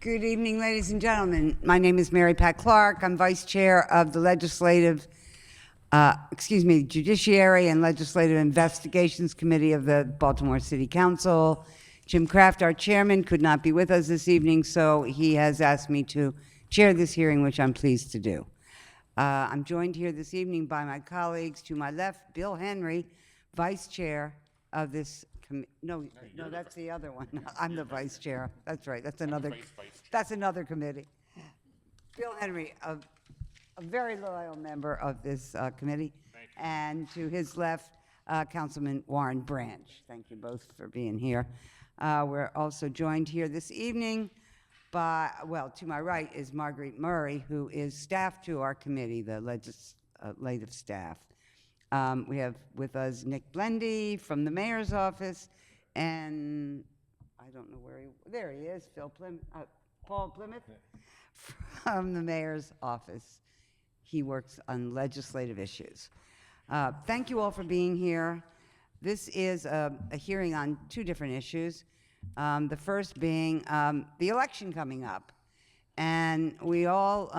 Good evening, ladies and gentlemen. My name is Mary Pat Clark. I'm Vice Chair of the Judiciary and Legislative Investigations Committee of the Baltimore City Council. Jim Kraft, our chairman, could not be with us this evening, so he has asked me to chair this hearing, which I'm pleased to do. I'm joined here this evening by my colleagues. To my left, Bill Henry, Vice Chair of this committee. No, that's the other one. I'm the Vice Chair. That's right. That's another committee. Bill Henry, a very loyal member of this committee. And to his left, Councilman Warren Branch. Thank you both for being here. We're also joined here this evening by, well, to my right is Marguerite Murray, who is staff to our committee, the legislative staff. We have with us Nick Blendy from the mayor's office, and I don't know where there he is, Paul Plymouth from the mayor's office. He works on legislative issues. Thank you all for being here. This is a hearing on two different issues. The first being the election coming up. And we all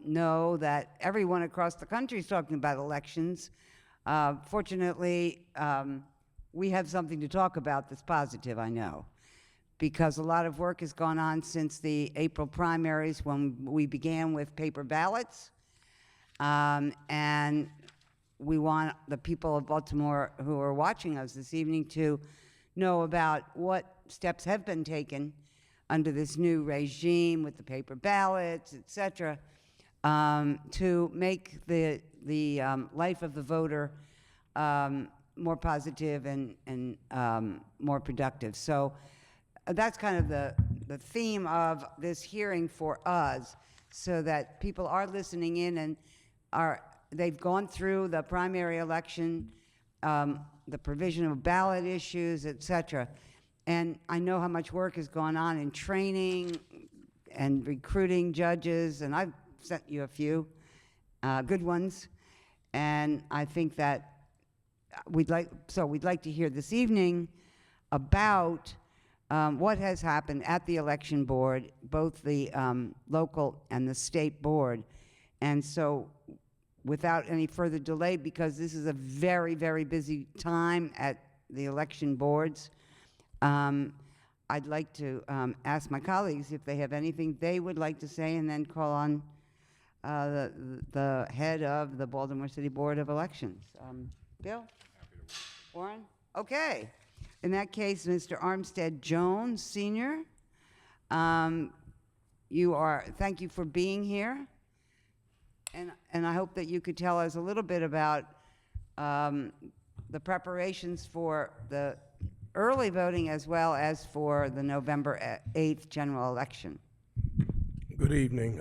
know that everyone across the country is talking about elections. Fortunately, we have something to talk about that's positive, I know, because a lot of work has gone on since the April primaries when we began with paper ballots. And we want the people of Baltimore who are watching us this evening to know about what steps have been taken under this new regime with the paper ballots, et cetera, to make the life of the voter more positive and more productive. So that's kind of the theme of this hearing for us, so that people are listening in and they've gone through the primary election, the provision of ballot issues, et cetera. And I know how much work has gone on in training and recruiting judges, and I've sent you a few good ones. And I think that we'd like to hear this evening about what has happened at the election board, both the local and the state board. And so without any further delay, because this is a very, very busy time at the election boards, I'd like to ask my colleagues if they have anything they would like to say, and then call on the head of the Baltimore City Board of Elections. Bill? Warren? Okay. In that case, Mr. Armstead Jones, Sr., thank you for being here. And I hope that you could tell us a little bit about the preparations for the early voting as well as for the November 8th general election. Good evening,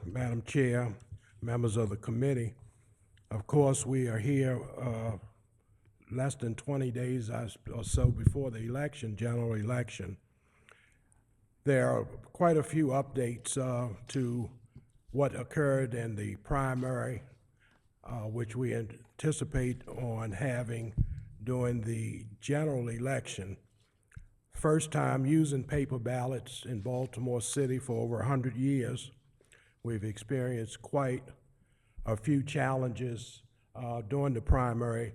Madam Chair, members of the committee. Of course, we are here less than 20 days or so before the election, general election. There are quite a few updates to what occurred in the primary, which we anticipate on having during the general election. First time using paper ballots in Baltimore City for over 100 years. We've experienced quite a few challenges during the primary,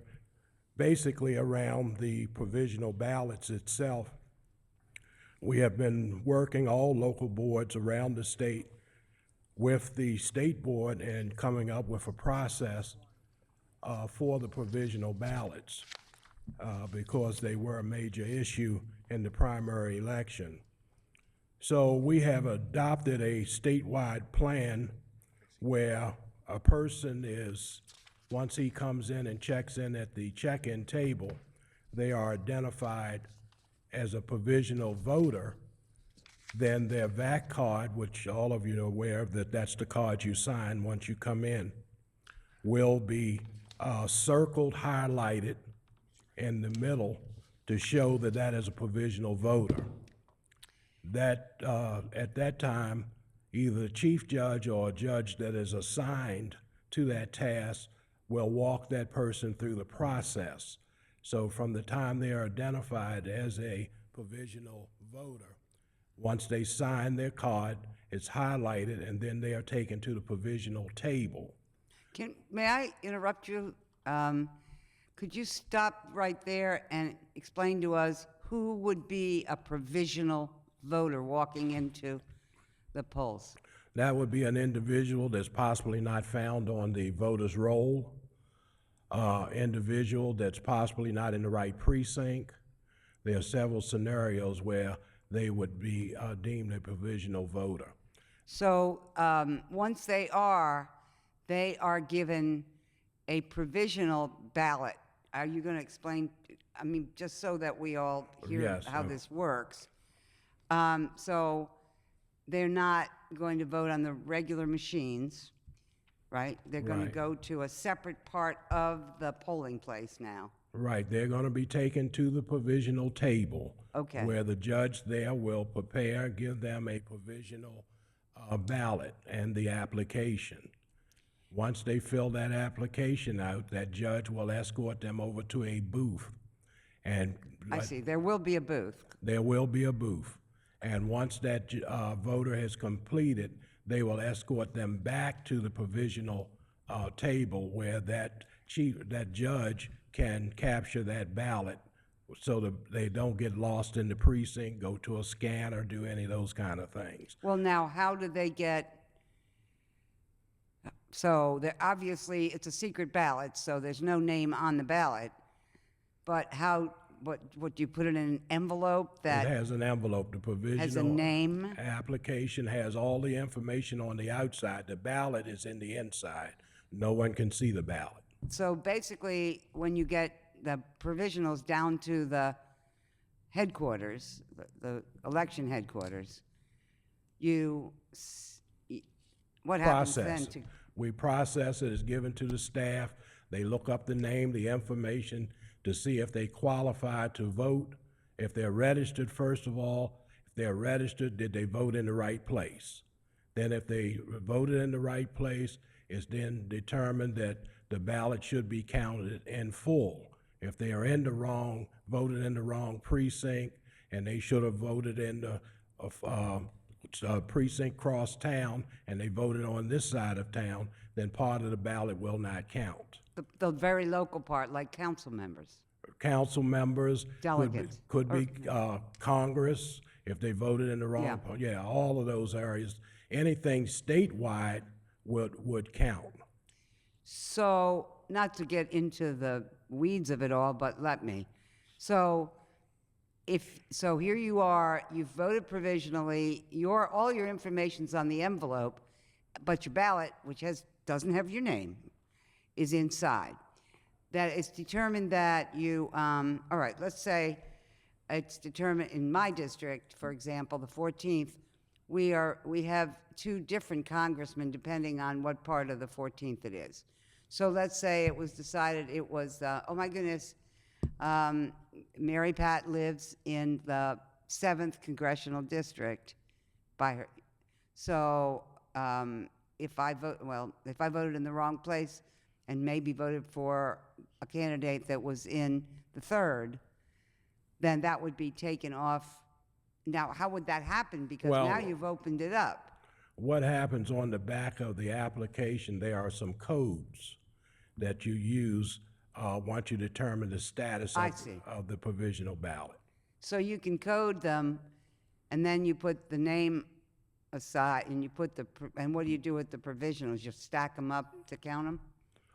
basically around the provisional ballots itself. We have been working all local boards around the state with the state board and coming up with a process for the provisional ballots because they were a major issue in the primary election. So we have adopted a statewide plan where a person is, once he comes in and checks in at the check-in table, they are identified as a provisional voter. Then their VAC card, which all of you are aware of, that's the card you sign once you come in, will be circled, highlighted in the middle to show that that is a provisional voter. That at that time, either the chief judge or a judge that is assigned to that task will walk that person through the process. So from the time they are identified as a provisional voter, Once they sign their card, it's highlighted, and then they are taken to the provisional table. May I interrupt you? Could you stop right there and explain to us who would be a provisional voter walking into the polls? That would be an individual that's possibly not found on the voter's roll, individual that's possibly not in the right precinct. There are several scenarios where they would be deemed a provisional voter. So once they are given a provisional ballot. Are you going to explain, I mean, just so that we all hear Yes, how this works? So they're not going to vote on the regular machines, right? They're going to Right. go to a separate part of the polling place now. Right, they're going to be taken to the provisional table. Okay. Where the judge there will prepare, give them a provisional ballot and the application. Once they fill that application out, that judge will escort them over to a booth. And I see, there will be a booth. there will be a booth. And once that voter has completed, they will escort them back to the provisional table where that judge can capture that ballot so that they don't get lost in the precinct, go to a scanner, do any of those kind of things. Well, now, how do they get, so obviously it's a secret ballot, so there's no name on the ballot, but how, what do you put it in an envelope It that has an envelope, the provisional. has a name? Application has all the information on the outside. The ballot is in the inside. No one can see the ballot. So basically, when you get the provisionals down to the headquarters, the election headquarters, what happens then Process. to? We process it, it's given to the staff. They look up the name, the information to see if they qualify to vote, if they're registered, first of all. If they're registered, did they vote in the right place? Then if they voted in the right place, it's then determined that the ballot should be counted in full. If they are voted in the wrong precinct, and they should have voted in the precinct cross town, and they voted on this side of town, then part of the ballot will not count. The very local part, like council members. Council members. Delegates. Could be Congress, if they voted in the wrong, Yeah. yeah, all of those areas. Anything statewide would count. So, not to get into the weeds of it all, but let me. So, so here you are, you've voted provisionally, all your information's on the envelope, but your ballot, which doesn't have your name, is inside. That it's determined that all right, let's say it's determined in my district, for example, the 14th, we have two different congressmen depending on what part of the 14th it is. So let's say it was decided it was, oh my goodness, Mary Pat lives in the 7th congressional district by her. So if I voted in the wrong place and maybe voted for a candidate that was in the 3rd, then that would be taken off. Now, how would that happen? Because Well, now you've opened it up. What happens on the back of the application, there are some codes that you use once you determine the status I see. of the provisional ballot. So you can code them, and then you put the name aside, and and what do you do with the provisionals? You stack them up to count them?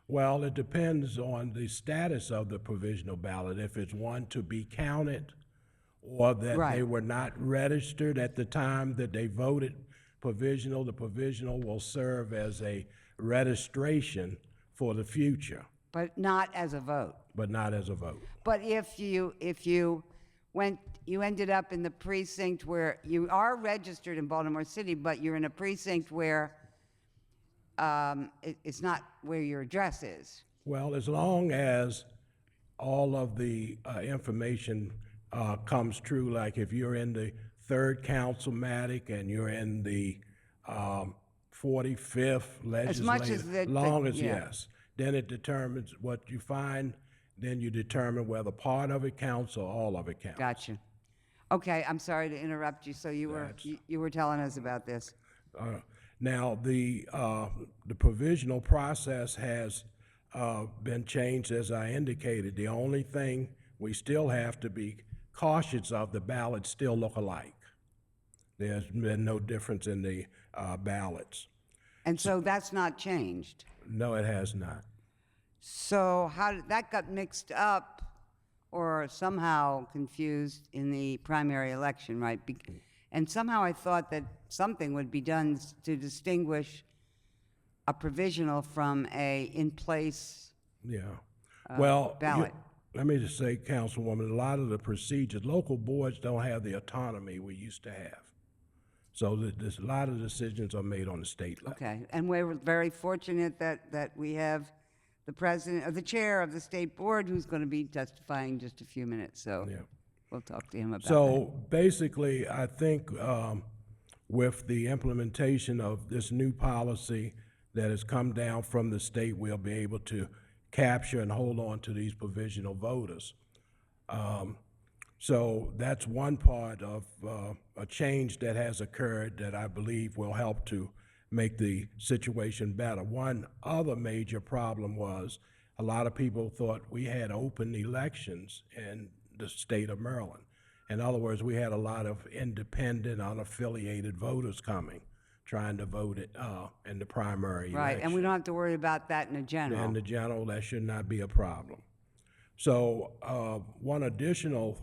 Well, it depends on the status of the provisional ballot, if it's one to be counted or that Right. they were not registered at the time that they voted provisional. The provisional will serve as a registration for the future, But not as a vote. but not as a vote. But if you ended up in the precinct where you are registered in Baltimore City, but you're in a precinct where it's not where your address is. Well, as long as all of the information comes true, like if you're in the 3rd councilmatic and you're in the 45th As much as legislative, yes, then it determines what you find, then you determine whether part of it counts or all of it counts. Gotcha. Okay, I'm sorry to interrupt you. So you were telling us about this. Now, the provisional process has been changed, as I indicated. The only thing we still have to be cautious of, the ballots still look alike. There's been no difference in the ballots. And so that's not changed. No, it has not. So how did that got mixed up or somehow confused in the primary election, right? And somehow I thought that something would be done to distinguish a provisional from a in-place Yeah. Well, ballot. let me just say, Councilwoman, a lot of the procedures, local boards don't have the autonomy we used to have. So a lot of decisions are made on the state level. Okay, and we're very fortunate that we have the president, or the chair of the state board, who's going to be testifying in just a few minutes, so Yeah. we'll talk to him about that. So basically, I think with the implementation of this new policy that has come down from the state, we'll be able to capture and hold on to these provisional voters. So that's one part of a change that has occurred that I believe will help to make the situation better. One other major problem was a lot of people thought we had open elections in the state of Maryland. In other words, we had a lot of independent, unaffiliated voters coming, trying to vote in the primary Right, election. and we don't have to worry about that in the general. In the general, that should not be a problem. So one additional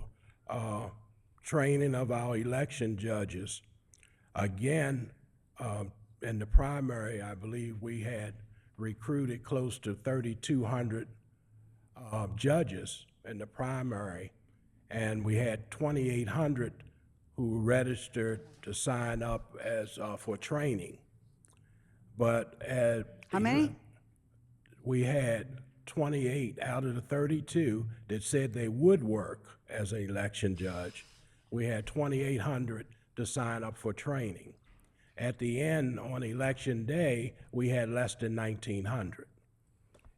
training of our election judges, again, in the primary, I believe we had recruited close to 3,200 judges in the primary, and we had 2,800 who registered to sign up as for training. But How many? we had 28 out of the 32 that said they would work as an election judge. We had 2,800 to sign up for training. At the end, on election day, we had less than 1,900.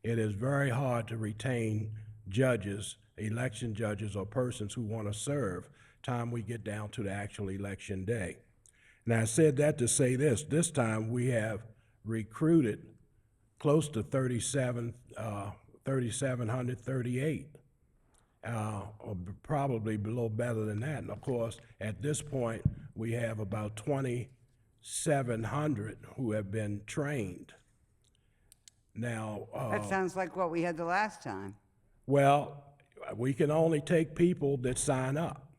It is very hard to retain judges, election judges, or persons who want to serve time we get down to the actual election day. Now, I said that to say this time we have recruited close to 3,738, or probably below better than that. And of course, at this point, we have about 2,700 who have been trained. Now, That sounds like what we had the last time. well, we can only take people that sign up.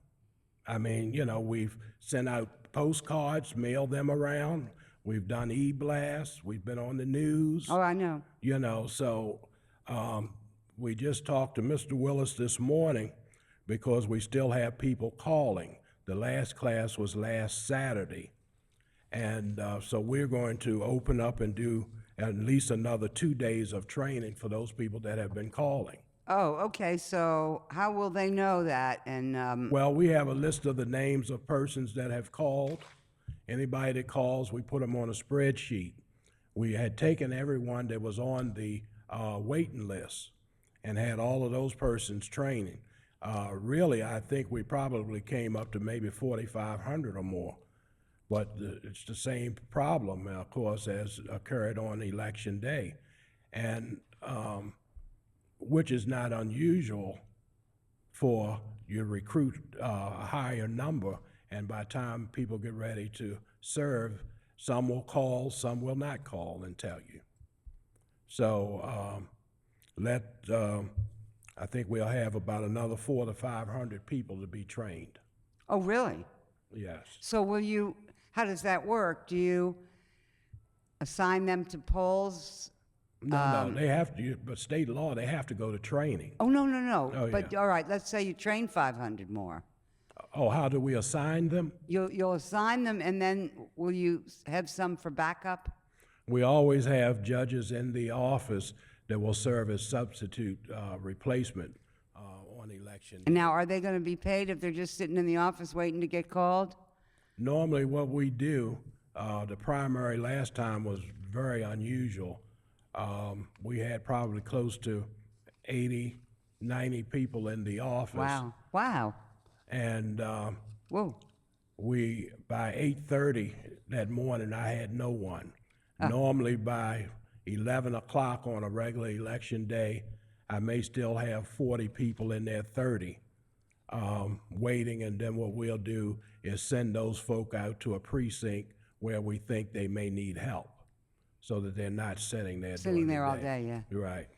I mean, we've sent out postcards, mailed them around. We've done e-blasts. We've been on the news. Oh, I know. So we just talked to Mr. Willis this morning because we still have people calling. The last class was last Saturday. And so we're going to open up and do at least another 2 days of training for those people that have been calling. Oh, okay, so how will they know that? And, Well, we have a list of the names of persons that have called. Anybody that calls, we put them on a spreadsheet. We had taken everyone that was on the waiting list and had all of those persons training. Really, I think we probably came up to maybe 4,500 or more. But it's the same problem, of course, as occurred on election day, and which is not unusual for you recruit a higher number, and by the time people get ready to serve, some will call, some will not call and tell you. So I think we'll have about another 400 to 500 people to be trained. oh, really? Yes. So how does that work? Do you assign them to polls? No, they have to, but state law, they have to go to training. Oh, no. Oh, But, yeah. all right, let's say you train 500 more. Oh, how do we assign them? You'll assign them, and then will you have some for backup? We always have judges in the office that will serve as substitute replacement on election. And now, are they going to be paid if they're just sitting in the office waiting to get called? Normally, what we do, the primary last time was very unusual. We had probably close to 80, 90 people in the office. Wow. And Whoa. By 8:30 that morning, I had no one. Normally by 11 o'clock on a regular election day, I may still have 40 people in there, 30, waiting, and then what we'll do is send those folk out to a precinct where we think they may need help, so that they're not sitting there Sitting during the there all day, yeah. Right.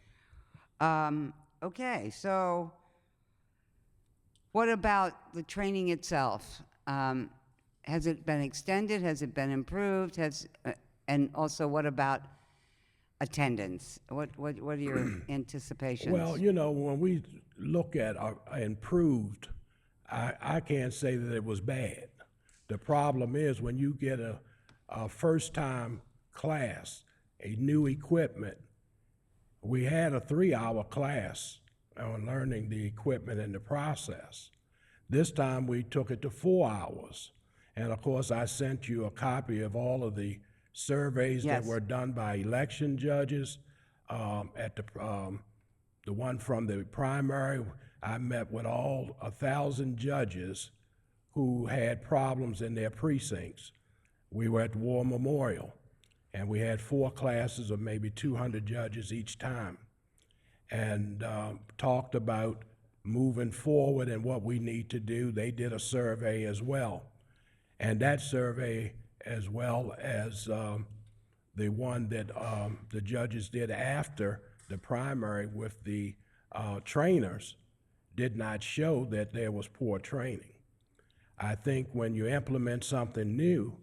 Okay, so what about the training itself? Has it been extended? Has it been improved? And also, what about attendance? What are your anticipations? Well, you know, when we look at improved, I can't say that it was bad. The problem is when you get a first-time class, a new equipment. We had a 3-hour class on learning the equipment and the process. This time we took it to 4 hours. And of course, I sent you a copy of all of the surveys that Yes. were done by election judges. At the one from the primary, I met with all 1,000 judges who had problems in their precincts. We were at War Memorial, and we had 4 classes of maybe 200 judges each time, and talked about moving forward and what we need to do. They did a survey as well. And that survey, as well as the one that the judges did after the primary with the trainers, did not show that there was poor training. I think when you implement something new,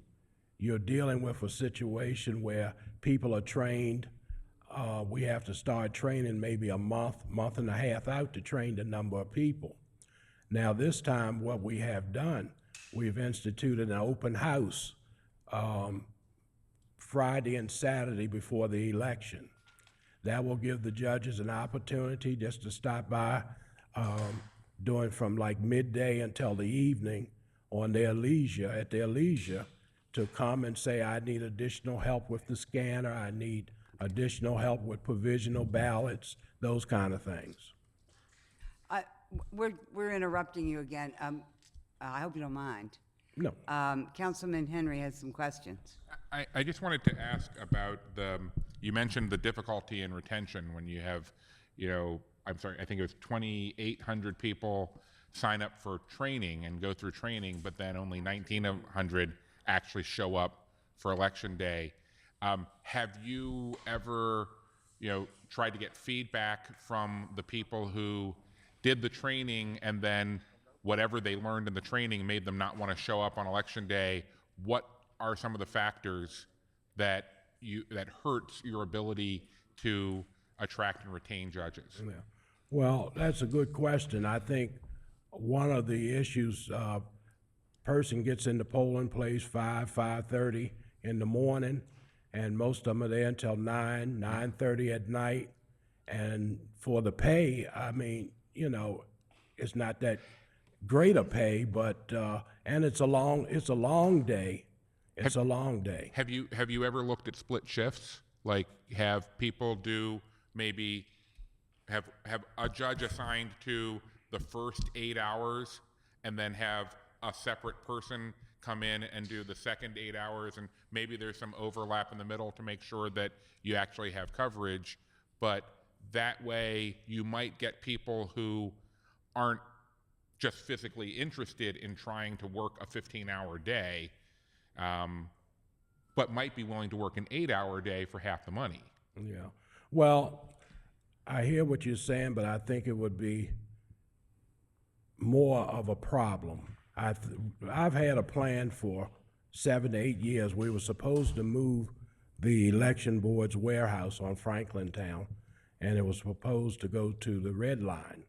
you're dealing with a situation where people are trained. We have to start training maybe a month and a half out to train the number of people. Now, this time, what we have done, we've instituted an open house Friday and Saturday before the election. That will give the judges an opportunity just to stop by, doing from like midday until the evening on their leisure, at their leisure, to come and say, I need additional help with the scanner, I need additional help with provisional ballots, those kind of things. We're interrupting you again. I hope you don't mind. No. Councilman Henry has some questions. I just wanted to ask about you mentioned the difficulty in retention when you have, I'm sorry, I think it was 2,800 people sign up for training and go through training, but then only 1,900 actually show up for election day. Have you ever, tried to get feedback from the people who did the training and then whatever they learned in the training made them not want to show up on election day? What are some of the factors that hurts your ability to attract and retain judges? Yeah. Well, that's a good question. I think one of the issues, person gets in the polling place 5:30 in the morning, and most of them are there until 9:30 at night. And for the pay, I mean, it's not that great a pay, but and it's a long day. It's a long day. Have you ever looked at split shifts? Like have people do maybe have a judge assigned to the first 8 hours and then have a separate person come in and do the second 8 hours, and maybe there's some overlap in the middle to make sure that you actually have coverage, but that way you might get people who aren't just physically interested in trying to work a 15-hour day, but might be willing to work an 8-hour day for half the money. Yeah. Well, I hear what you're saying, but I think it would be more of a problem. I've had a plan for 7 to 8 years. We were supposed to move the election board's warehouse on Franklin Town, and it was proposed to go to the Red Line.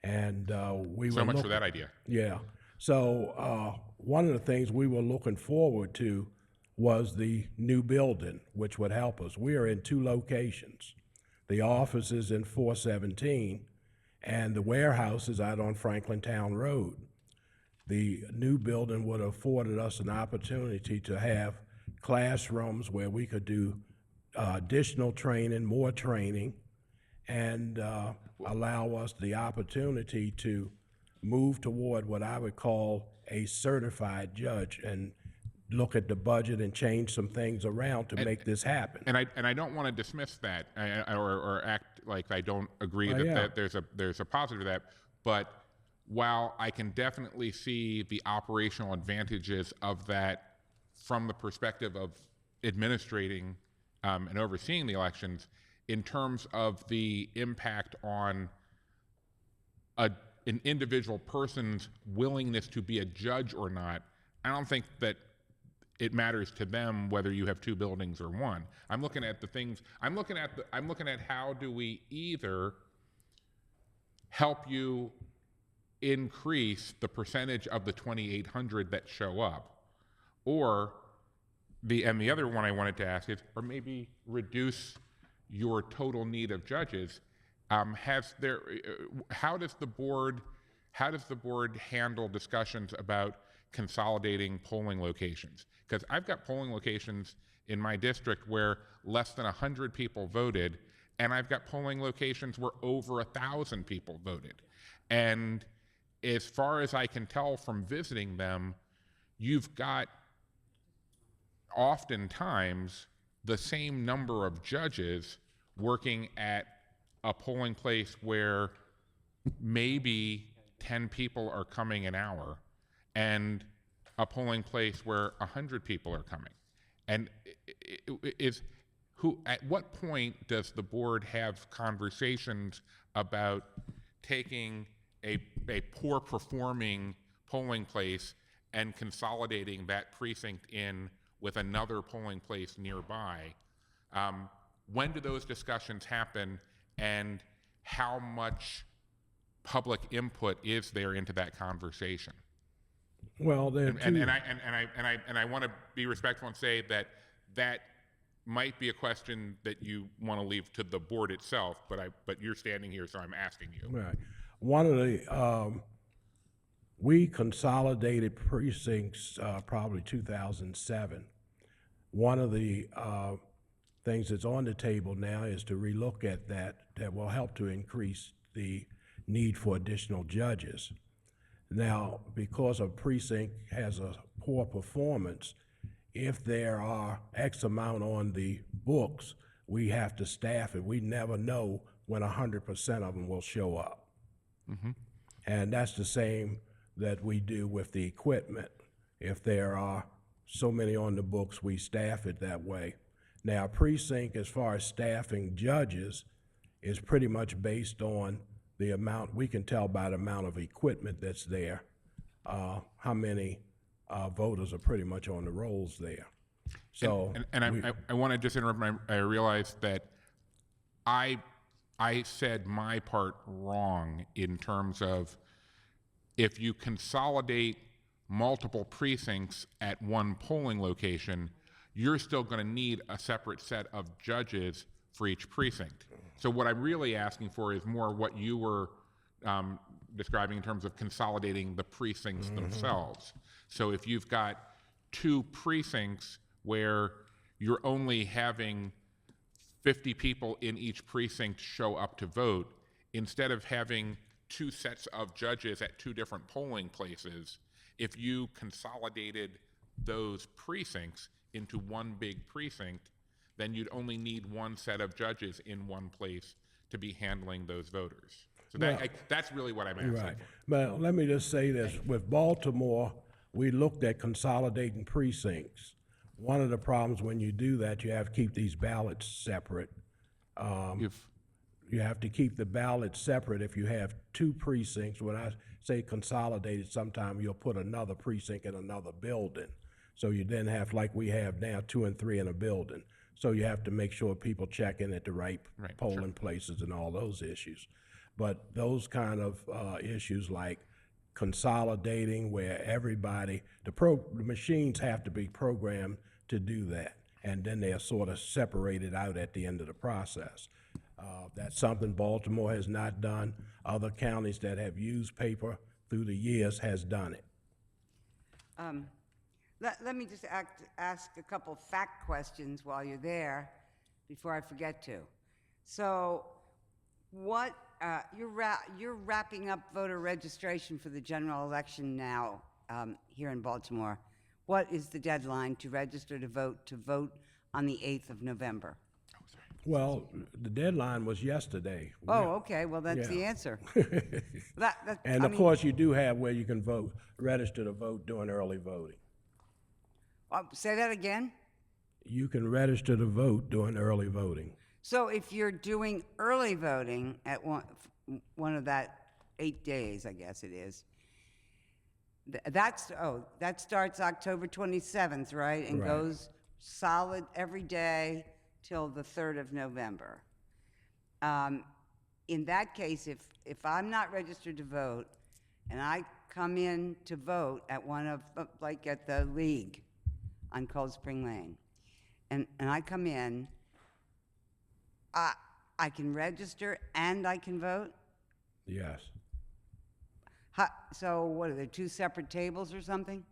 And we So were much for that idea. Yeah. So one of the things we were looking forward to was the new building, which would help us. We are in 2 locations. The office is in 417, and the warehouse is out on Franklin Town Road. The new building would have afforded us an opportunity to have classrooms where we could do additional training, more training, and allow us the opportunity to move toward what I would call a certified judge and look at the budget and change some things around to make this happen. And I don't want to dismiss that or act like I don't agree Oh, that, yeah. that there's a positive to that. But while I can definitely see the operational advantages of that from the perspective of administrating and overseeing the elections, in terms of the impact on an individual person's willingness to be a judge or not, I don't think that it matters to them whether you have two buildings or one. I'm looking at the things. I'm looking at how do we either help you increase the percentage of the 2,800 that show up, or the other one I wanted to ask is, or maybe reduce your total need of judges. How does the board handle discussions about consolidating polling locations? Because I've got polling locations in my district where less than 100 people voted, and I've got polling locations where over 1,000 people voted. And as far as I can tell from visiting them, you've got oftentimes the same number of judges working at a polling place where maybe 10 people are coming an hour, and a polling place where 100 people are coming. And at what point does the board have conversations about taking a poor performing polling place and consolidating that precinct in with another polling place nearby? When do those discussions happen, and how much public input is there into that conversation? Well, there are two. And I want to be respectful and say that might be a question that you want to leave to the board itself, but you're standing here, so I'm asking you. Right. One of the, we consolidated precincts probably 2007. One of the things that's on the table now is to relook at that will help to increase the need for additional judges. Now, because a precinct has a poor performance, if there are X amount on the books, we have to staff it. We never know when 100% of them will show up. Mm-hmm. And that's the same that we do with the equipment. If there are so many on the books, we staff it that way. Now, precinct, as far as staffing judges, is pretty much based on the amount, we can tell by the amount of equipment that's there, how many voters are pretty much on the rolls there. So, I want to just interrupt. I realize that I said my part wrong in terms of if you consolidate multiple precincts at one polling location, you're still going to need a separate set of judges for each precinct. So what I'm really asking for is more what you were describing in terms of consolidating the precincts themselves. So if you've got two precincts where you're only having 50 people in each precinct show up to vote, instead of having two sets of judges at two different polling places, if you consolidated those precincts into one big precinct, then you'd only need one set of judges in one place to be handling those voters. So that's really what I'm asking. right. But let me just say this. With Baltimore, we looked at consolidating precincts. One of the problems when you do that, you have to keep these ballots separate. You have to keep the ballots separate if you have two precincts. When I say consolidated, sometimes you'll put another precinct in another building. So you then have, like we have now, 2 and 3 in a building. So you have to make sure people check in at the right polling places and all those issues. But those kind of issues like consolidating where everybody, the machines have to be programmed to do that. And then they're sort of separated out at the end of the process. That's something Baltimore has not done. Other counties that have used paper through the years has done it. Let me just ask a couple fact questions while you're there before I forget to. So you're wrapping up voter registration for the general election now here in Baltimore, what is the deadline to register to vote on the 8th of November? Well, the deadline was yesterday. Oh, okay, well, that's the Yeah. answer. That, And I of mean, course, you do have where you can vote, register to vote during early voting. say that again? You can register to vote during early voting. So if you're doing early voting at one of that 8 days, I guess it is, that starts October 27th, right? And Right. goes solid every day till the 3rd of November. In that case, if I'm not registered to vote and I come in to vote at one of, like at the League on Cold Spring Lane, and I come in, I can register and I can vote? Yes. So what are there, two separate tables or something?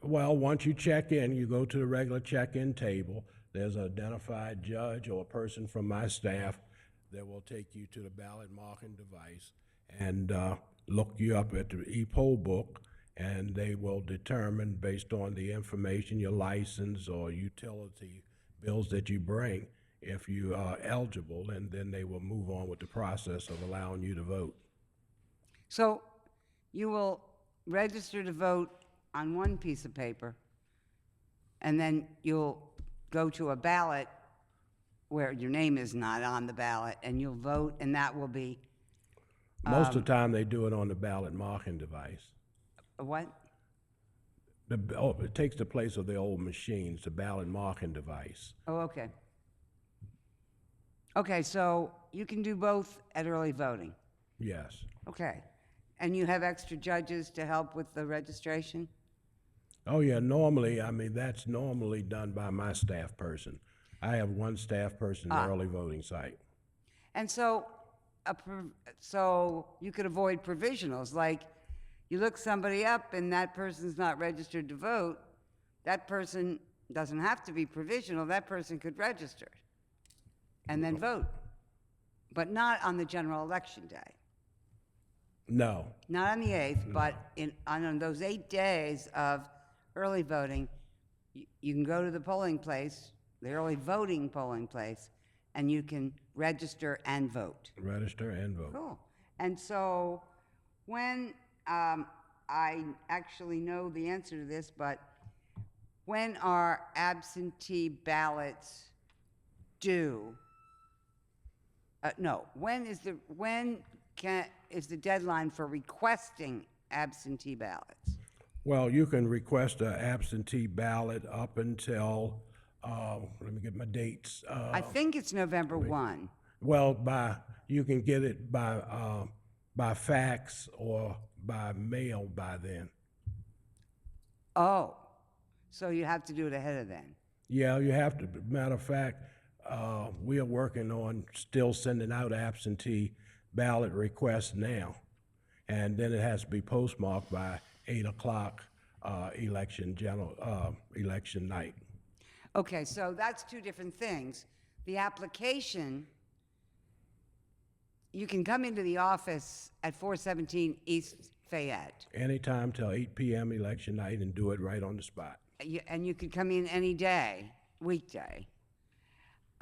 Well, once you check in, you go to the regular check-in table. There's an identified judge or a person from my staff that will take you to the ballot marking device and look you up at the e-poll book, and they will determine, based on the information, your license or utility bills that you bring, if you are eligible, and then they will move on with the process of allowing you to vote. So you will register to vote on one piece of paper, and then you'll go to a ballot where your name is not on the ballot, and you'll vote, and that will be Most of the time, they do it on the ballot marking device. a what? It takes the place of the old machines, the ballot marking device. Oh, okay. Okay, so you can do both at early voting. Yes. Okay. And you have extra judges to help with the registration? Oh, yeah, normally, I mean, that's normally done by my staff person. I have one staff person in the early voting site. And so, so you could avoid provisionals, like you look somebody up and that person's not registered to vote, that person doesn't have to be provisional, that person could register and then vote, but not on the general election day. No. Not on the 8th, but on those 8 days of early voting, you can go to the polling place, the early voting polling place, and you can register and vote. Register and vote. Cool. And so when, I actually know the answer to this, but when are absentee ballots due? No, when is the deadline for requesting absentee ballots? Well, you can request an absentee ballot up until, let me get my dates. I think it's November 1. Well, you can get it by fax or by mail by then. Oh, so you have to do it ahead of then. Yeah, you have to. Matter of fact, we are working on still sending out absentee ballot requests now. And then it has to be postmarked by 8 o'clock election night. Okay, so that's two different things. The application, you can come into the office at 417 East Fayette. Anytime till 8 p.m. election night and do it right on the spot. And you can come in any day, weekday.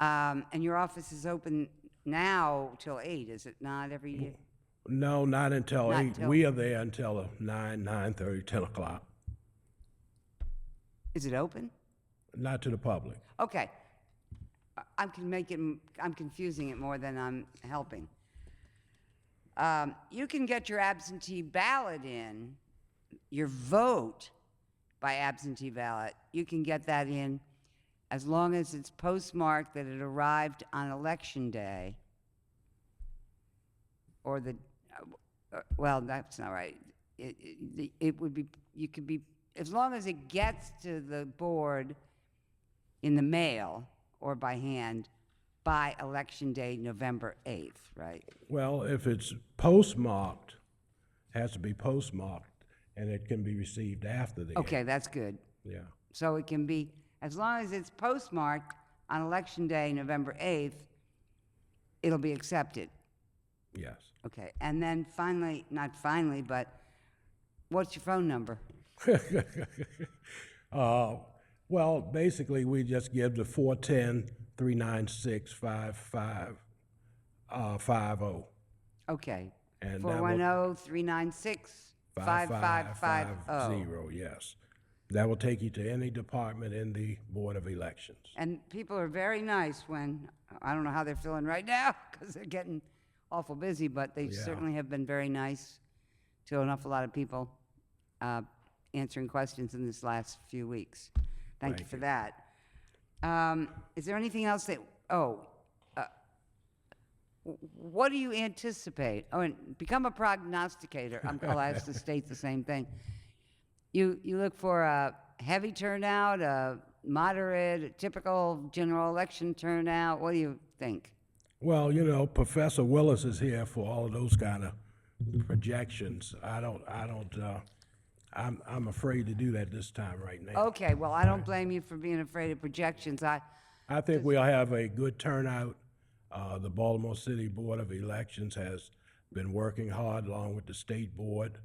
And your office is open now till 8, is it not, every day? No, not until Not 8. till- We are there until 9, 9:30, 10 o'clock. Is it open? Not to the public. Okay. I'm confusing it more than I'm helping. You can get your absentee ballot in, your vote by absentee ballot, you can get that in as long as it's postmarked that it arrived on election day, or well, that's not right. It would be, you could be, as long as it gets to the board in the mail or by hand by election day, November 8th, right? Well, if it's postmarked, has to be postmarked, and it can be received after the Okay, that's good. Yeah. So it can be, as long as it's postmarked on election day, November 8th, it'll be accepted. Yes. Okay, and then finally, not finally, but what's your phone number? Well, basically, we just give the 410-396-5550. Okay. And that will- 410-396-5550. yes. That will take you to any department in the Board of Elections. And people are very nice when, I don't know how they're feeling right now, because they're getting awful busy, but they Yeah. certainly have been very nice to an awful lot of people answering questions in this last few weeks. Thank you Thank for you. that. Is there anything else that, what do you anticipate? Oh, and become a prognosticator. I'll ask the state the same thing. You look for a heavy turnout, a moderate, a typical general election turnout? What do you think? Well, Professor Willis is here for all of those kind of projections. I'm afraid to do that this time right now. Okay, well, I don't blame you for being afraid of projections. I think we'll have a good turnout. The Baltimore City Board of Elections has been working hard along with the state board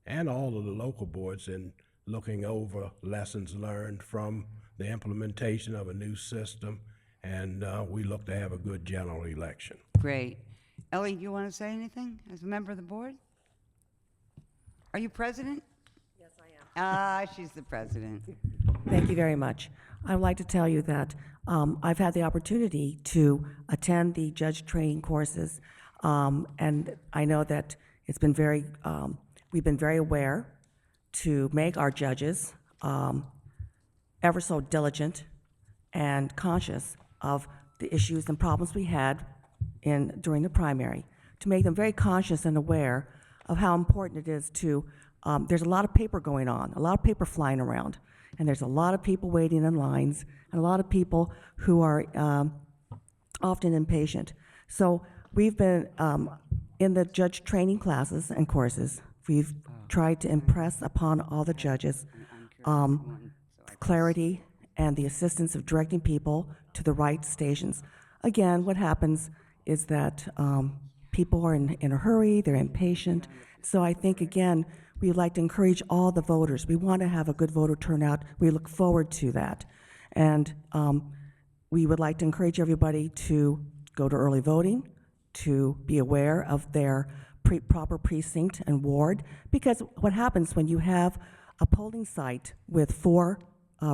and all of the local boards in looking over lessons learned from the implementation of a new system, and we look to have a good general election. Great. Ellie, do you want to say anything as a member of the board? Are you president? Yes, I am. She's the president. Thank you very much. I would like to tell you that I've had the opportunity to attend the judge training courses, and I know that it's been we've been very aware to make our judges ever so diligent and conscious of the issues and problems we had during the primary, to make them very conscious and aware of how important it is to, there's a lot of paper going on, a lot of paper flying around, and there's a lot of people waiting in lines, and a lot of people who are often impatient. So we've been, in the judge training classes and courses, we've tried to impress upon all the judges clarity and the assistance of directing people to the right stations. Again, what happens is that people are in a hurry, they're impatient. So I think, again, we'd like to encourage all the voters. We want to have a good voter turnout. We look forward to that. And we would like to encourage everybody to go to early voting, to be aware of their proper precinct and ward, because what happens when you have a polling site with 4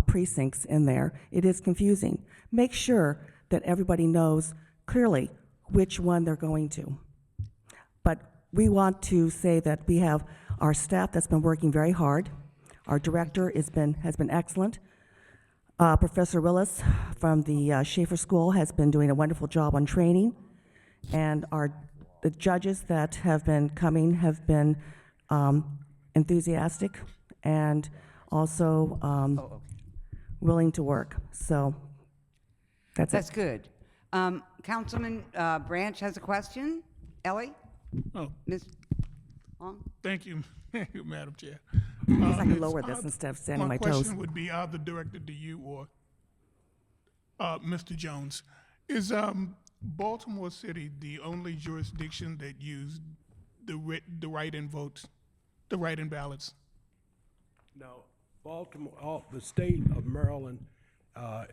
precincts in there, it is confusing. Make sure that everybody knows clearly which one they're going to. But we want to say that we have our staff that's been working very hard. Our director has been excellent. Professor Willis from the Schaefer School has been doing a wonderful job on training, and the judges that have been coming have been enthusiastic and also willing to work. So that's That's it. good. Councilman Branch has a question. Ellie? Oh, Ms. Long? thank you, Madam Chair. I guess I can It's, lower this instead of standing my my toes. question would be either directed to you or Mr. Jones. Is Baltimore City the only jurisdiction that used the write-in votes, the write-in ballots? No, Baltimore, the state of Maryland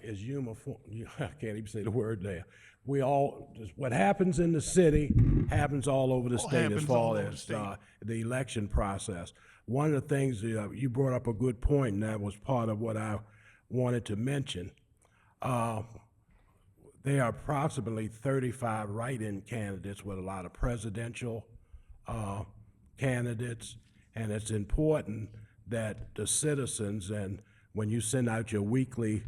is uniform. I can't even say the word there. What happens in the city happens all over the state as happens all far over the as state. the election process. One of the things, you brought up a good point, and that was part of what I wanted to mention. There are approximately 35 write-in candidates with a lot of presidential candidates, and it's important that the citizens, and when you send out your weekly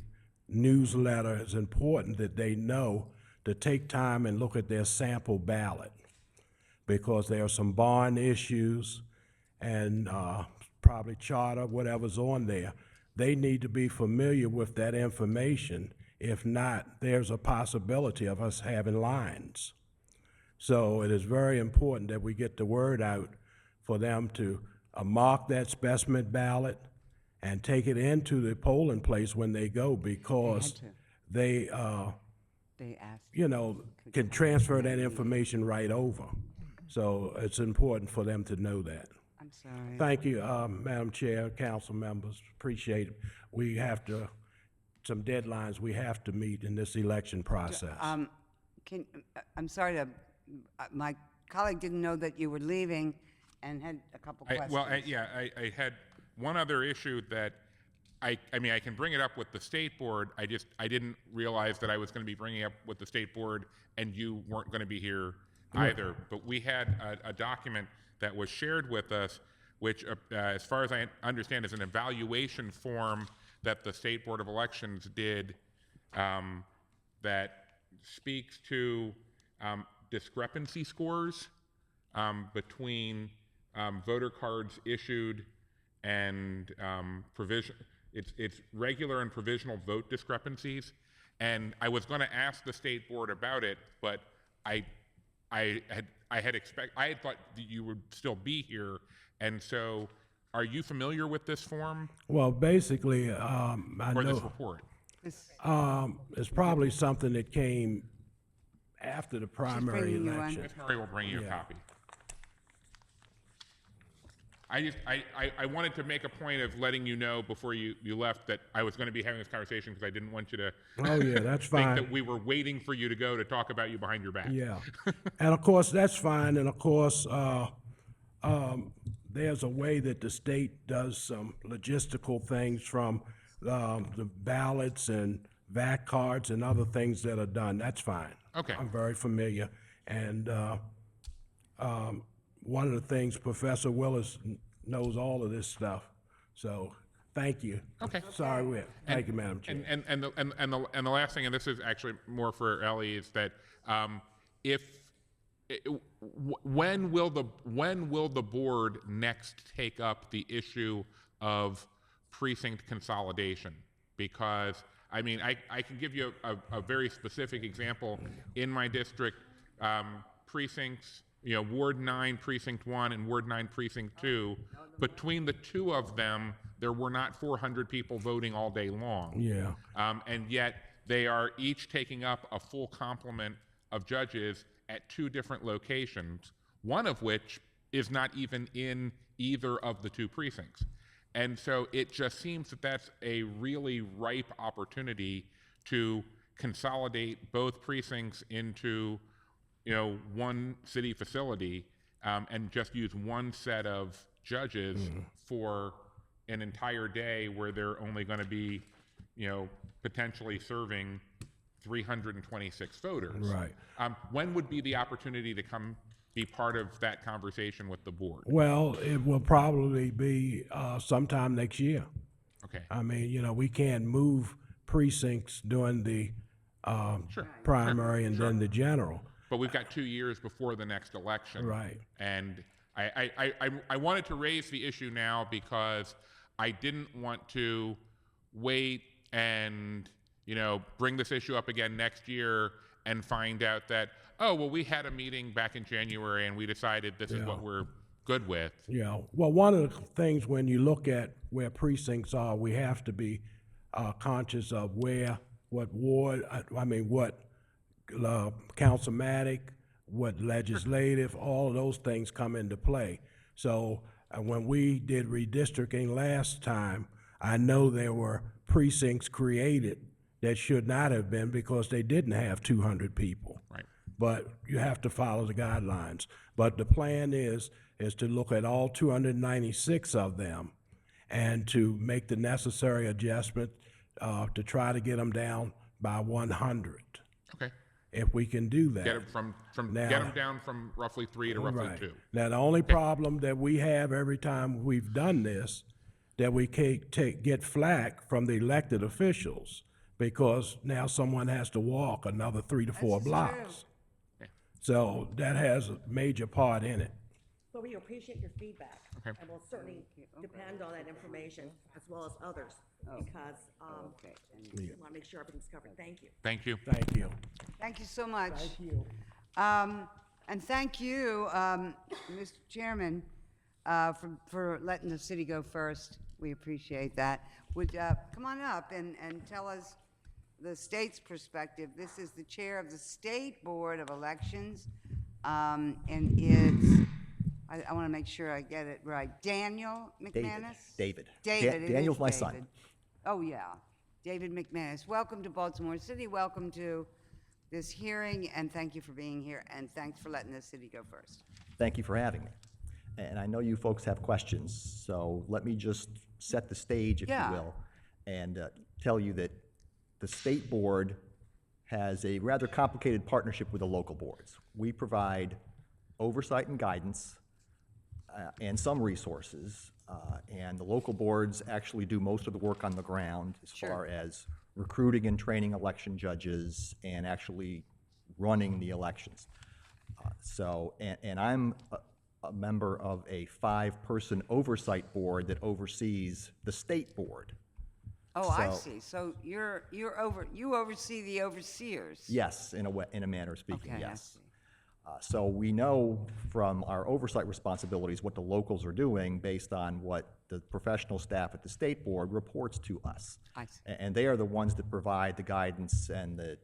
newsletter, it's important that they know to take time and look at their sample ballot, because there are some bond issues and probably charter, whatever's on there. They need to be familiar with that information. If not, there's a possibility of us having lines. So it is very important that we get the word out for them to mark that specimen ballot and take it into the polling place when they go, because they asked. can transfer that information right over. So it's important for them to know that. I'm I'm sorry. Thank you, Madam Chair, council members, appreciate it. We have some deadlines we have to meet in this election process. I'm sorry to, my colleague didn't know that you were leaving and had a couple questions. I had one other issue that I mean, I can bring it up with the state board. I didn't realize that I was going to be bringing it up with the state board and you weren't going to be here either. But we had a document that was shared with us, which, as far as I understand, is an evaluation form that the State Board of Elections did that speaks to discrepancy scores between voter cards issued and provision. It's regular and provisional vote discrepancies, and I was going to ask the state board about it, but I had thought that you would still be here, and so are you familiar with this form Well, basically, I or this know report? it's probably something that came after the primary bringing you one. election. Ms. Murray will bring you a copy. I wanted to make a point of letting you know before you left that I was going to be having this conversation because I didn't want you to Oh, yeah, that's think fine. that we were waiting for you to go to talk about you behind your back. Yeah, and of course, that's fine, and of course, there's a way that the state does some logistical things from the ballots and VAC cards and other things that are done, that's fine. Okay. I'm very familiar, and one of the things, Professor Willis knows all of this stuff, so, thank you. Okay. Sorry, thank you, Madam Chair. And the last thing, and this is actually more for Ellie, is that when will the board next take up the issue of precinct consolidation? Because I mean, I can give you a very specific example. In my district, precincts, Ward 9 Precinct 1 and Ward 9 Precinct 2, between the two of them, there were not 400 people voting all day long. Yeah. And yet they are each taking up a full complement of judges at two different locations, one of which is not even in either of the two precincts. And so it just seems that that's a really ripe opportunity to consolidate both precincts into one city facility and just use one set of judges for an entire day where they're only going to be, potentially serving 326 voters. Right. When would be the opportunity to come be part of that conversation with the board? Well, it will probably be sometime next year. Okay. I mean, we can't move precincts during the primary and then the general. But we've got 2 years before the next election. Right. And I wanted to raise the issue now because I didn't want to wait and, bring this issue up again next year and find out that, oh, well, we had a meeting back in January and we decided this is what we're good with. Yeah. Well, one of the things when you look at where precincts are, we have to be conscious of what ward, what councilmatic, what legislative, all of those things come into play. So when we did redistricting last time, I know there were precincts created that should not have been because they didn't have 200 people. Right. But you have to follow the guidelines. But the plan is to look at all 296 of them and to make the necessary adjustment to try to get them down by 100. Okay. If we can do that. Get them Now- get them down from roughly 3 to roughly Right. 2. Now, the only problem that we have every time we've done this, that we can't get flack from the elected officials because now someone has to walk another 3 to 4 blocks. Yeah. So that has a major part in it. But we appreciate your feedback. Okay. And we'll certainly depend on that information as well as others, because Okay. we want to make sure everything's covered. Thank you. Thank you. Thank you. Thank you so much. Thank you. And thank you, Mr. Chairman, for letting the city go first. We appreciate that. Would, come on up and tell us the state's perspective. This is the chair of the State Board of Elections, and it's I want to make sure I get it right. Daniel McManus? David. David. it Daniel's is my David. son. Oh, yeah. David McManus. Welcome to Baltimore City. Welcome to this hearing, and thank you for being here, and thanks for letting the city go first. Thank you for having me. And I know you folks have questions, so let me just set the stage, if Yeah. you will, and tell you that the state board has a rather complicated partnership with the local boards. We provide oversight and guidance and some resources, and the local boards actually do most of the work on the ground as Sure. far as recruiting and training election judges and actually running the elections. And I'm a member of a 5-person oversight board that oversees the state board. Oh, I So- see. So you oversee the overseers? Yes, in a manner of speaking, Okay, I yes. see. So we know from our oversight responsibilities what the locals are doing based on what the professional staff at the state board reports to us. I see. And they are the ones that provide the guidance and the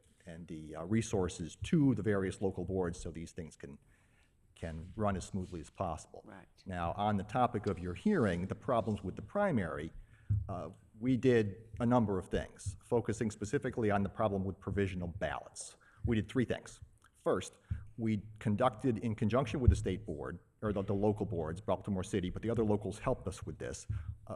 resources to the various local boards so these things can run as smoothly as possible. Right. Now, on the topic of your hearing, the problems with the primary, we did a number of things, focusing specifically on the problem with provisional ballots. We did 3 things. First, we conducted, in conjunction with the state board, or the local boards, Baltimore City, but the other locals helped us with this,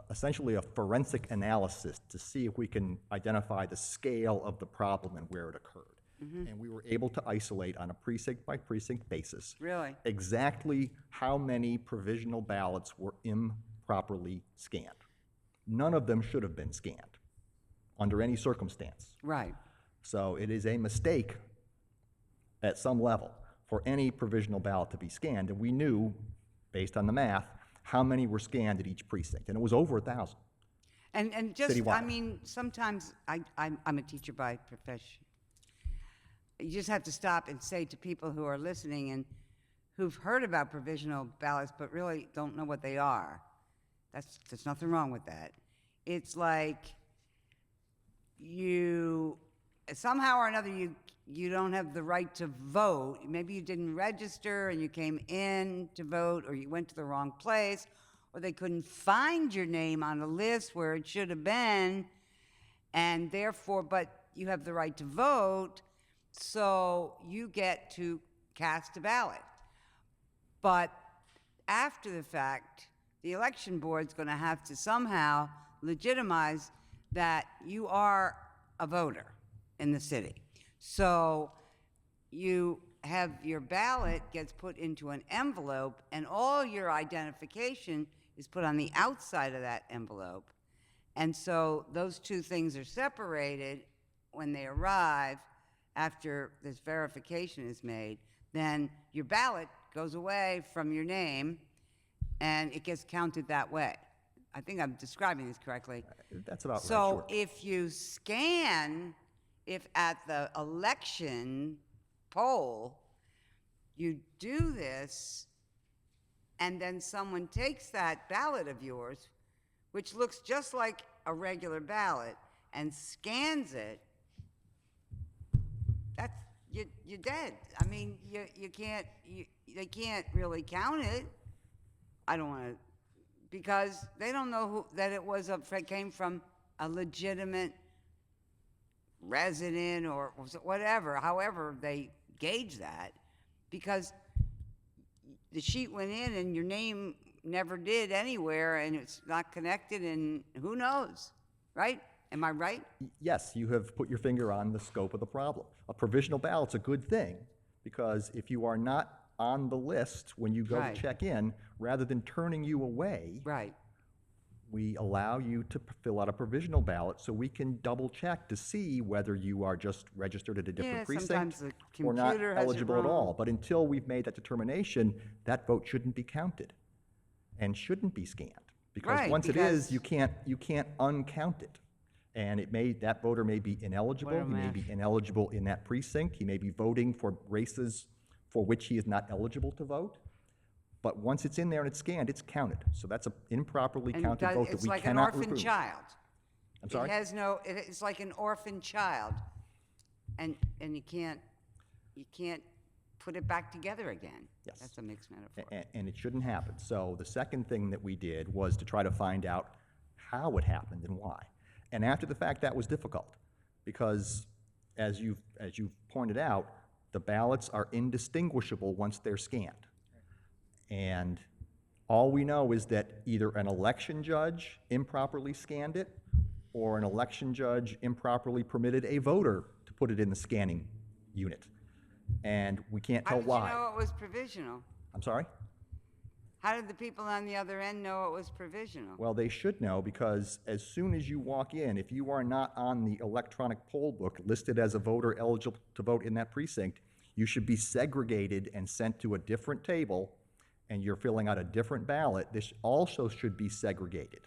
essentially a forensic analysis to see if we can identify the scale of the problem and where it occurred. And we were able to isolate on a precinct-by-precinct basis Really? exactly how many provisional ballots were improperly scanned. None of them should have been scanned under any circumstance. Right. So it is a mistake at some level for any provisional ballot to be scanned, and we knew, based on the math, how many were scanned at each precinct, and it was over 1,000. And just, I Citywide. mean, sometimes I'm a teacher by profession. You just have to stop and say to people who are listening and who've heard about provisional ballots but really don't know what they are, there's nothing wrong with that. It's like you, somehow or another, you don't have the right to vote. Maybe you didn't register and you came in to vote, or you went to the wrong place, or they couldn't find your name on a list where it should have been, and therefore, but you have the right to vote, so you get to cast a ballot. But after the fact, the election board's going to have to somehow legitimize that you are a voter in the city. So you have your ballot gets put into an envelope, and all your identification is put on the outside of that envelope. And so those two things are separated when they arrive after this verification is made. Then your ballot goes away from your name, and it gets counted that way. I think I'm describing this correctly. That's about right, So sure. if you scan, if at the election poll, you do this, and then someone takes that ballot of yours, which looks just like a regular ballot, and scans it, that's, you're dead. I mean, you can't, they can't really count it. I don't want to, because they don't know that it was came from a legitimate resident or whatever, however they gauge that, because the sheet went in and your name never did anywhere, and it's not connected, and who knows, right? Am I right? Yes, you have put your finger on the scope of the problem. A provisional ballot's a good thing, because if you are not on the list when you go Right. to check in, rather than turning you away, Right. we allow you to fill out a provisional ballot so we can double check to see whether you are just registered at a different Yeah, precinct sometimes the or not computer has it eligible at wrong. all. But until we've made that determination, that vote shouldn't be counted and shouldn't be scanned. Because Right, once it because- is, you can't uncount it. And that voter may be ineligible. What a He may be mess. ineligible in that precinct. He may be voting for races for which he is not eligible to vote. But once it's in there and it's scanned, it's counted. So that's an improperly And counted vote that it's we like an cannot orphan remove. child. I'm sorry? It's like an orphan child, and you can't put it back together again. Yes. That's a mixed metaphor. And it shouldn't happen. So the second thing that we did was to try to find out how it happened and why. And after the fact, that was difficult because, as you've pointed out, the ballots are indistinguishable once they're scanned. And all we know is that either an election judge improperly scanned it or an election judge improperly permitted a voter to put it in the scanning unit. And we can't How tell did why. you know it was provisional? I'm sorry? How did the people on the other end know it was provisional? Well, they should know because as soon as you walk in, if you are not on the electronic poll book listed as a voter eligible to vote in that precinct, you should be segregated and sent to a different table, and you're filling out a different ballot. This also should be segregated.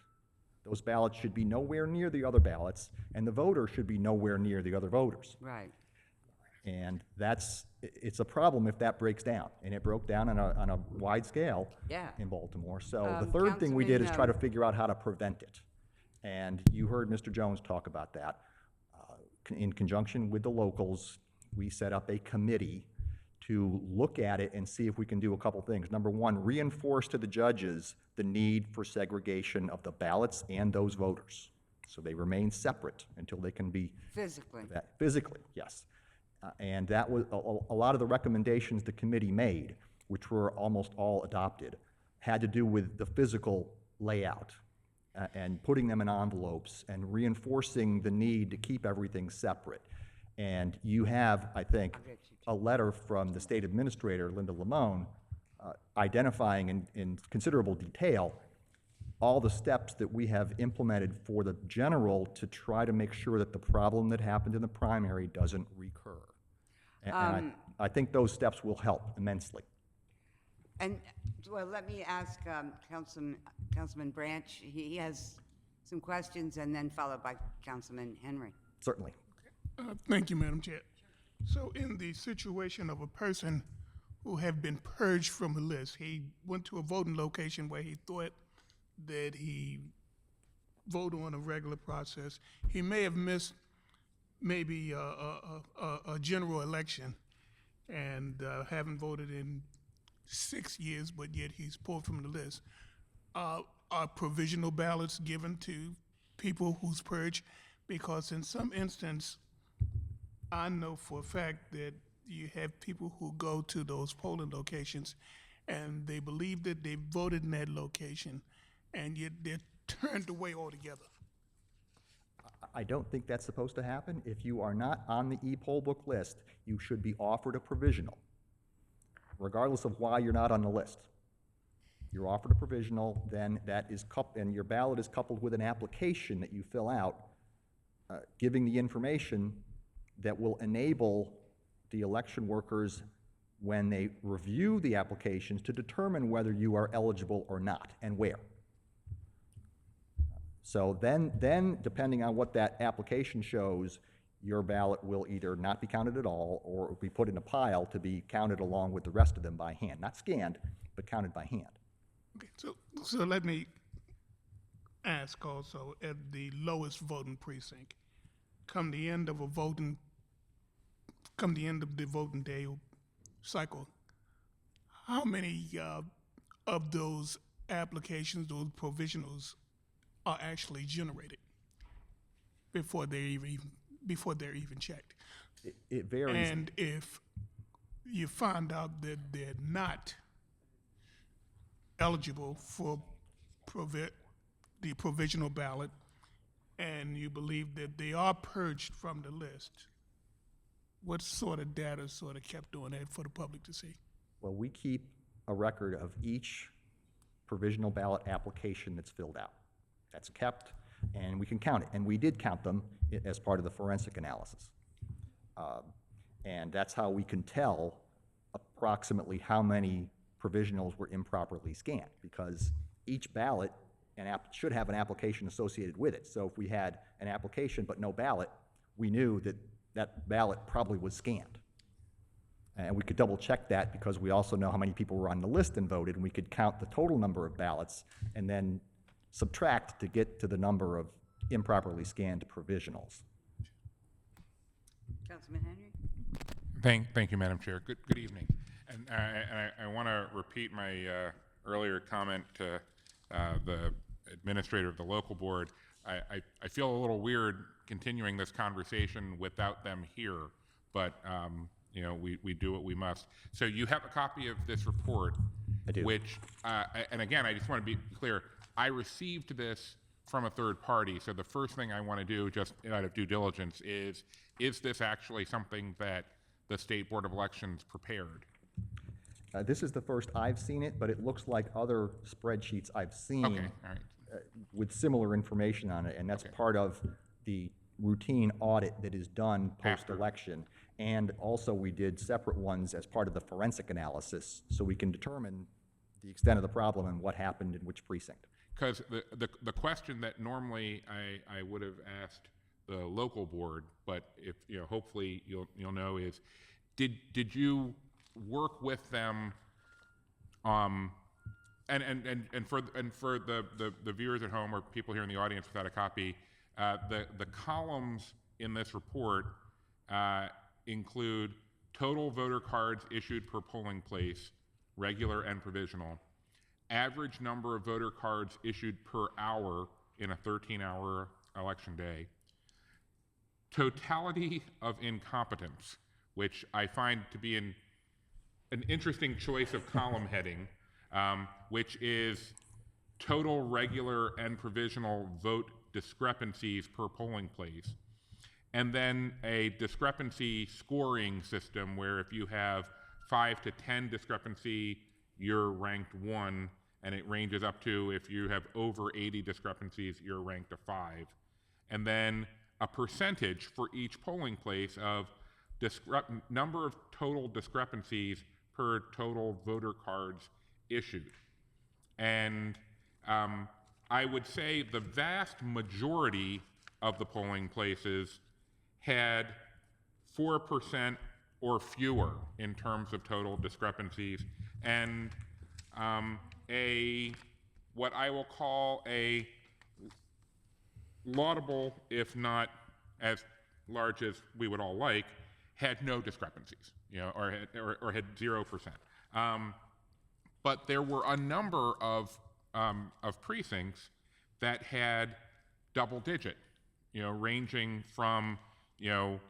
Those ballots should be nowhere near the other ballots, and the voter should be nowhere near the other voters. Right. And it's a problem if that breaks down, and it broke down on a wide scale Yeah. in Baltimore. So the third thing we did is try to figure out how to prevent it. And you heard Mr. Jones talk about that. In conjunction with the locals, we set up a committee to look at it and see if we can do a couple things. Number one, reinforce to the judges the need for segregation of the ballots and those voters, so they remain separate until they can be Physically. physically, yes. And that was a lot of the recommendations the committee made, which were almost all adopted, had to do with the physical layout and putting them in envelopes and reinforcing the need to keep everything separate. And you have, I think, a letter from the state administrator, Linda Lamone, identifying in considerable detail all the steps that we have implemented for the general to try to make sure that the problem that happened in the primary doesn't recur. And I think those steps will help immensely. And, well, let me ask Councilman Branch. He has some questions, and then followed by Councilman Henry. Certainly. Thank you, Madam Chair. So in the situation of a person who have been purged from a list, he went to a voting location where he thought that he voted on a regular process. He may have missed maybe a general election and haven't voted in 6 years, but yet he's pulled from the list. Are provisional ballots given to people who's purged? Because in some instance, I know for a fact that you have people who go to those polling locations and they believe that they voted in that location, and yet they're turned away altogether. I don't think that's supposed to happen. If you are not on the e-poll book list, you should be offered a provisional, regardless of why you're not on the list. You're offered a provisional, then that is and your ballot is coupled with an application that you fill out, giving the information that will enable the election workers, when they review the applications, to determine whether you are eligible or not and where. So then depending on what that application shows, your ballot will either not be counted at all or be put in a pile to be counted along with the rest of them by hand. Not scanned, but counted by hand. Okay, so let me ask also, at the lowest voting precinct, come the end of the voting day cycle, how many of those applications, those provisionals, are actually generated before they're even checked? It varies. And if you find out that they're not eligible for the provisional ballot, and you believe that they are purged from the list, what sort of data sort of kept on that for the public to see? Well, we keep a record of each provisional ballot application that's filled out. That's kept, and we can count it. And we did count them as part of the forensic analysis. And that's how we can tell approximately how many provisionals were improperly scanned, because each ballot should have an application associated with it. So if we had an application but no ballot, we knew that that ballot probably was scanned. And we could double check that because we also know how many people were on the list and voted, and we could count the total number of ballots and then subtract to get to the number of improperly scanned provisionals. Councilman Henry? Thank you, Madam Chair. Good evening. And I want to repeat my earlier comment to the administrator of the local board. I feel a little weird continuing this conversation without them here, but you know, we do what we must. So you have a copy of this report, I do. which, and again, I just want to be clear, I received this from a third party, so the first thing I want to do, just out of due diligence, is this actually something that the State Board of Elections prepared? This is the first I've seen it, but it looks like other spreadsheets I've seen Okay, all right. with similar information on it, and that's part of the routine audit that is done post-election. And also, we did separate ones as part of the forensic analysis, so we can determine the extent of the problem and what happened in which precinct. Because the question that normally I would have asked the local board, but if, you know, hopefully you'll know, is did you work with them, and for the viewers at home or people here in the audience without a copy, the columns in this report include total voter cards issued per polling place, regular and provisional, average number of voter cards issued per hour in a 13-hour election day, totality of incompetence, which I find to be an interesting choice of column heading, which is total regular and provisional vote discrepancies per polling place, and then a discrepancy scoring system where if you have 5 to 10 discrepancy, you're ranked 1, and it ranges up to, if you have over 80 discrepancies, you're ranked a 5. And then a percentage for each polling place of number of total discrepancies per total voter cards issued. And I would say the vast majority of the polling places had 4% or fewer in terms of total discrepancies, and what I will call a laudable, if not as large as we would all like, had no discrepancies, you know, or had 0%. But there were a number of precincts that had double digit, you know, ranging from, you know,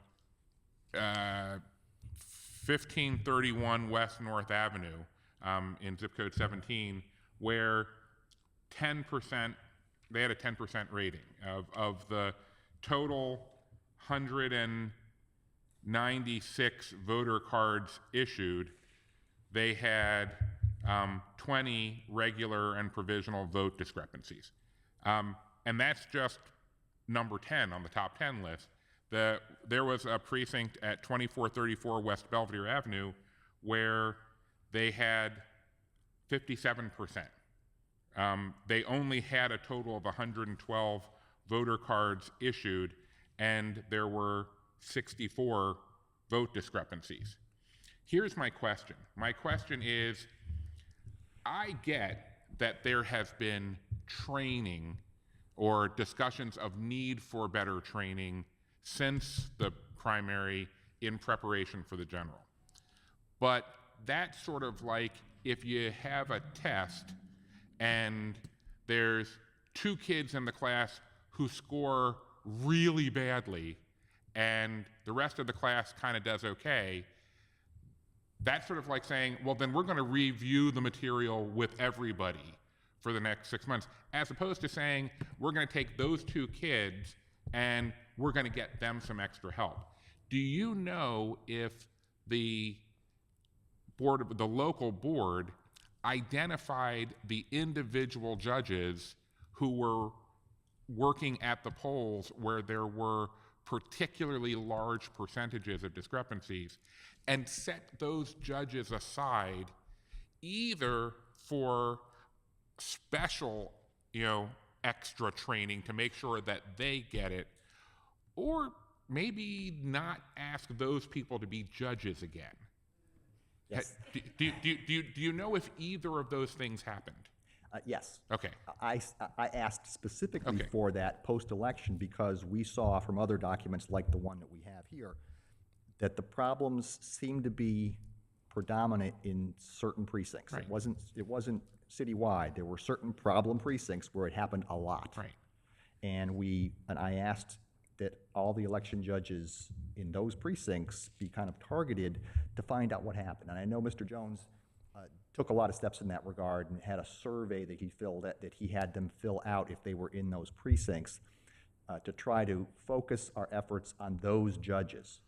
1531 West North Avenue in zip code 17, where 10%, they had a 10% rating of the total 196 voter cards issued. They had 20 regular and provisional vote discrepancies. And that's just number 10 on the top 10 list. There was a precinct at 2434 West Belvedere Avenue where they had 57%. They only had a total of 112 voter cards issued, and there were 64 vote discrepancies. Here's my question. My question is, I get that there has been training or discussions of need for better training since the primary in preparation for the general. But that's sort of like if you have a test and there's 2 kids in the class who score really badly and the rest of the class kind of does okay, that's sort of like saying, well, then we're going to review the material with everybody for the next 6 months, as opposed to saying, we're going to take those 2 kids and we're going to get them some extra help. Do you know if the local board identified the individual judges who were working at the polls where there were particularly large percentages of discrepancies and set those judges aside either for special, you know, extra training to make sure that they get it, or maybe not ask those people to be judges again? Yes. Do you know if either of those things happened? Yes. Okay. I asked specifically Okay. for that post-election because we saw from other documents like the one that we have here that the problems seem to be predominant in certain precincts. Right. It wasn't citywide. There were certain problem precincts where it happened a lot. Right. And I asked that all the election judges in those precincts be kind of targeted to find out what happened. And I know Mr. Jones took a lot of steps in that regard and had a survey that he had them fill out if they were in those precincts to try to focus our efforts on those judges.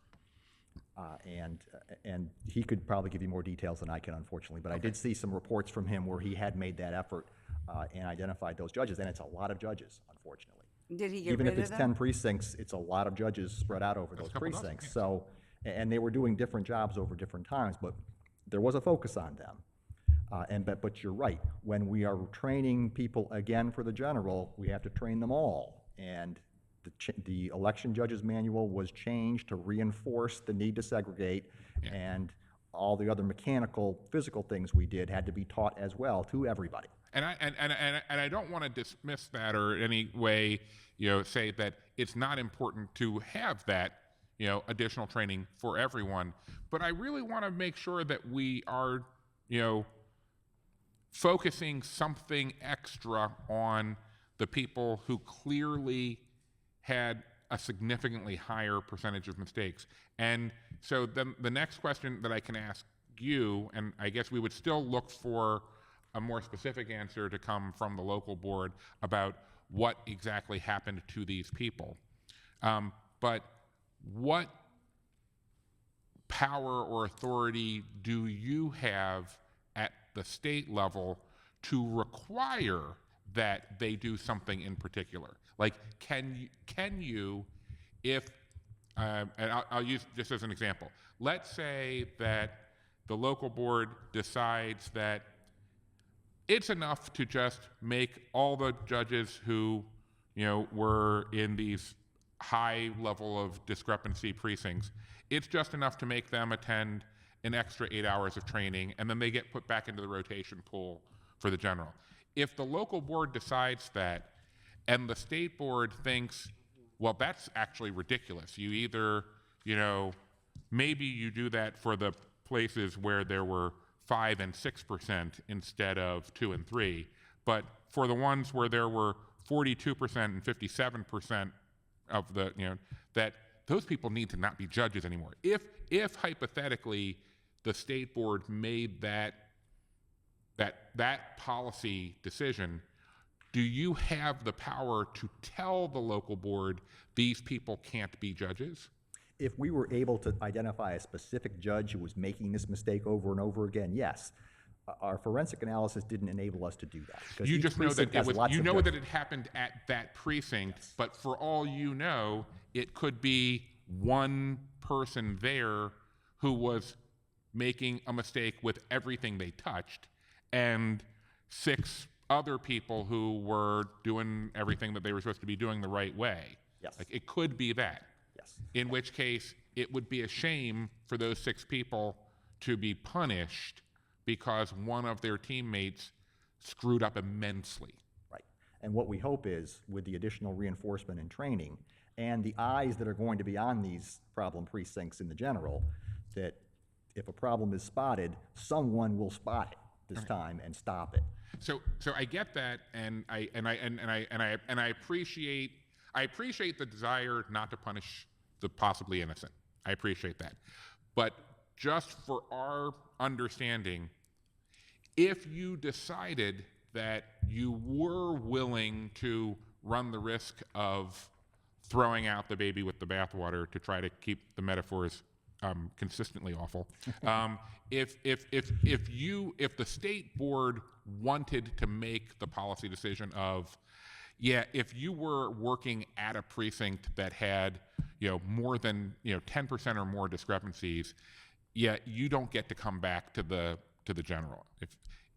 And he could probably give you more details than I can, unfortunately. But I did see some reports from him where he had made that effort and identified those judges. And it's a lot of judges, unfortunately. Did he get Even rid if of it's them? 10 precincts, it's a lot of judges spread out over those couple dozen, precincts. yes. So, and they were doing different jobs over different times, but there was a focus on them. But you're right. When we are training people again for the general, we have to train them all. And the election judges manual was changed to reinforce the need to segregate, and all the other mechanical, physical things we did had to be taught as well to everybody. And I don't want to dismiss that or in any way, say that it's not important to have that, additional training for everyone. But I really want to make sure that we are, focusing something extra on the people who clearly had a significantly higher percentage of mistakes. And so then the next question that I can ask you, and I guess we would still look for a more specific answer to come from the local board about what exactly happened to these people. But what power or authority do you have at the state level to require that they do something in particular? Like, can you, if, and I'll use just as an example, let's say that the local board decides that it's enough to just make all the judges who, were in these high level of discrepancy precincts, it's just enough to make them attend an extra 8 hours of training, and then they get put back into the rotation pool for the general. If the local board decides that, and the state board thinks, well, that's actually ridiculous. You either, maybe you do that for the places where there were 5 and 6% instead of 2 and 3, but for the ones where there were 42% and 57% of the, that those people need to not be judges anymore. If hypothetically the state board made that policy decision, do you have the power to tell the local board these people can't be judges? If we were able to identify a specific judge who was making this mistake over and over again, yes. Our forensic analysis didn't enable us to do that. You each just know that precinct it has was, lots you of know judges. that it happened at that precinct, but for all you know, it could be one person there who was making a mistake with everything they touched, and 6 other people who were doing everything that they were supposed to be doing the right way. Yes. Like, it could be that. Yes. In which case, it would be a shame for those 6 people to be punished because one of their teammates screwed up immensely. Right. And what we hope is, with the additional reinforcement and training, and the eyes that are going to be on these problem precincts in the general, that if a problem is spotted, someone will spot it this time and stop it. So I get that, and I appreciate the desire not to punish the possibly innocent. I appreciate that. But just for our understanding, if you decided that you were willing to run the risk of throwing out the baby with the bathwater, to try to keep the metaphors consistently awful, if the state board wanted to make the policy decision of, yeah, if you were working at a precinct that had, more than 10% or more discrepancies, yeah, you don't get to come back to the general.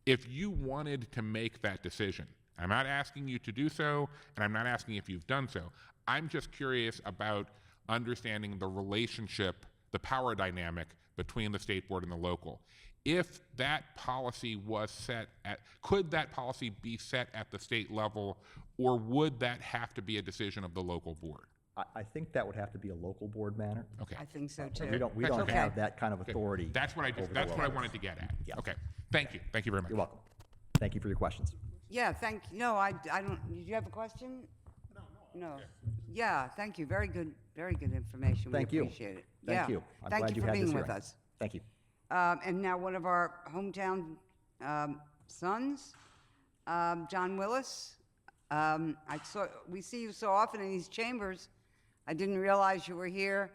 If you wanted to make that decision, I'm not asking you to do so, and I'm not asking if you've done so. I'm just curious about understanding the relationship, the power dynamic between the state board and the local. If that policy was set could that policy be set at the state level, or would that have to be a decision of the local board? I think that would have to be a local board matter. Okay. I think so too. We That's don't okay. have that kind of Good. authority. That's what I wanted to get at. Yeah. Okay. Thank you. Thank you very much. You're welcome. Thank you for your questions. Yeah, no, I don't, did you have a question? No. Yeah, thank you. Very good information. Thank We you. appreciate it. Thank Yeah. you. I'm Thank glad you you for had this being with hearing. us. Thank you. And now one of our hometown sons, John Willis. We see you so often in these chambers. I didn't realize you were here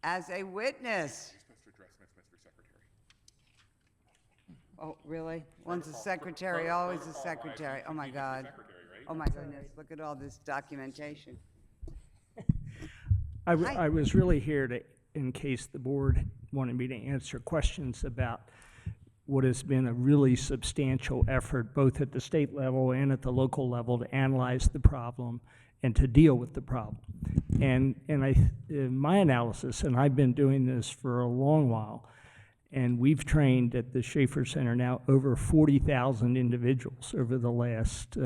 as a witness. Mr. Secretary. Oh, really? Once a secretary, always a secretary. Oh, my God. Oh, my goodness. Look at all this documentation. I was really here to, in case the board wanted me to answer questions about what has been a really substantial effort, both at the state level and at the local level, to analyze the problem and to deal with the problem. And my analysis, and I've been doing this for a long while, and we've trained at the Schaefer Center now over 40,000 individuals over the last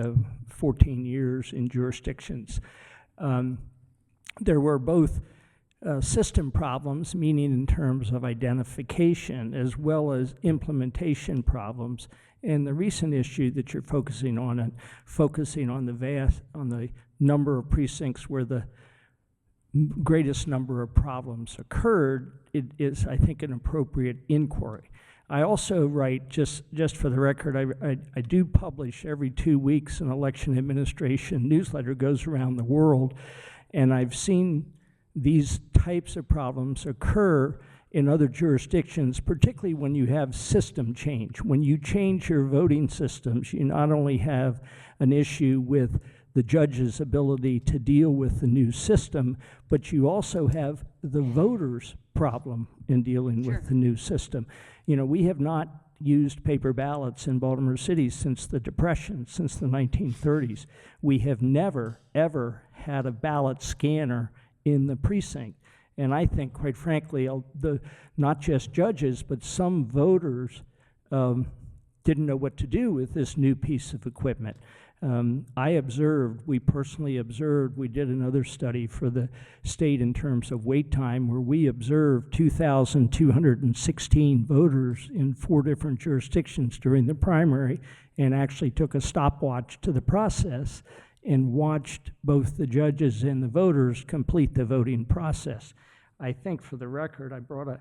14 years in jurisdictions. There were both system problems, meaning in terms of identification, as well as implementation problems. And the recent issue that you're focusing on the number of precincts where the greatest number of problems occurred, it is, I think, an appropriate inquiry. I also write, just for the record, I do publish every 2 weeks an election administration newsletter, goes around the world, and I've seen these types of problems occur in other jurisdictions, particularly when you have system change. When you change your voting systems, you not only have an issue with the judge's ability to deal with the new system, but you also have the voters' problem in dealing with the new system. You know, we have not used paper ballots in Baltimore City since the Depression, since the 1930s. We have never, ever had a ballot scanner in the precinct. And I think, quite frankly, not just judges, but some voters didn't know what to do with this new piece of equipment. We personally observed, we did another study for the state in terms of wait time, where we observed 2,216 voters in 4 different jurisdictions during the primary, and actually took a stopwatch to the process and watched both the judges and the voters complete the voting process. I think, for the record, I brought a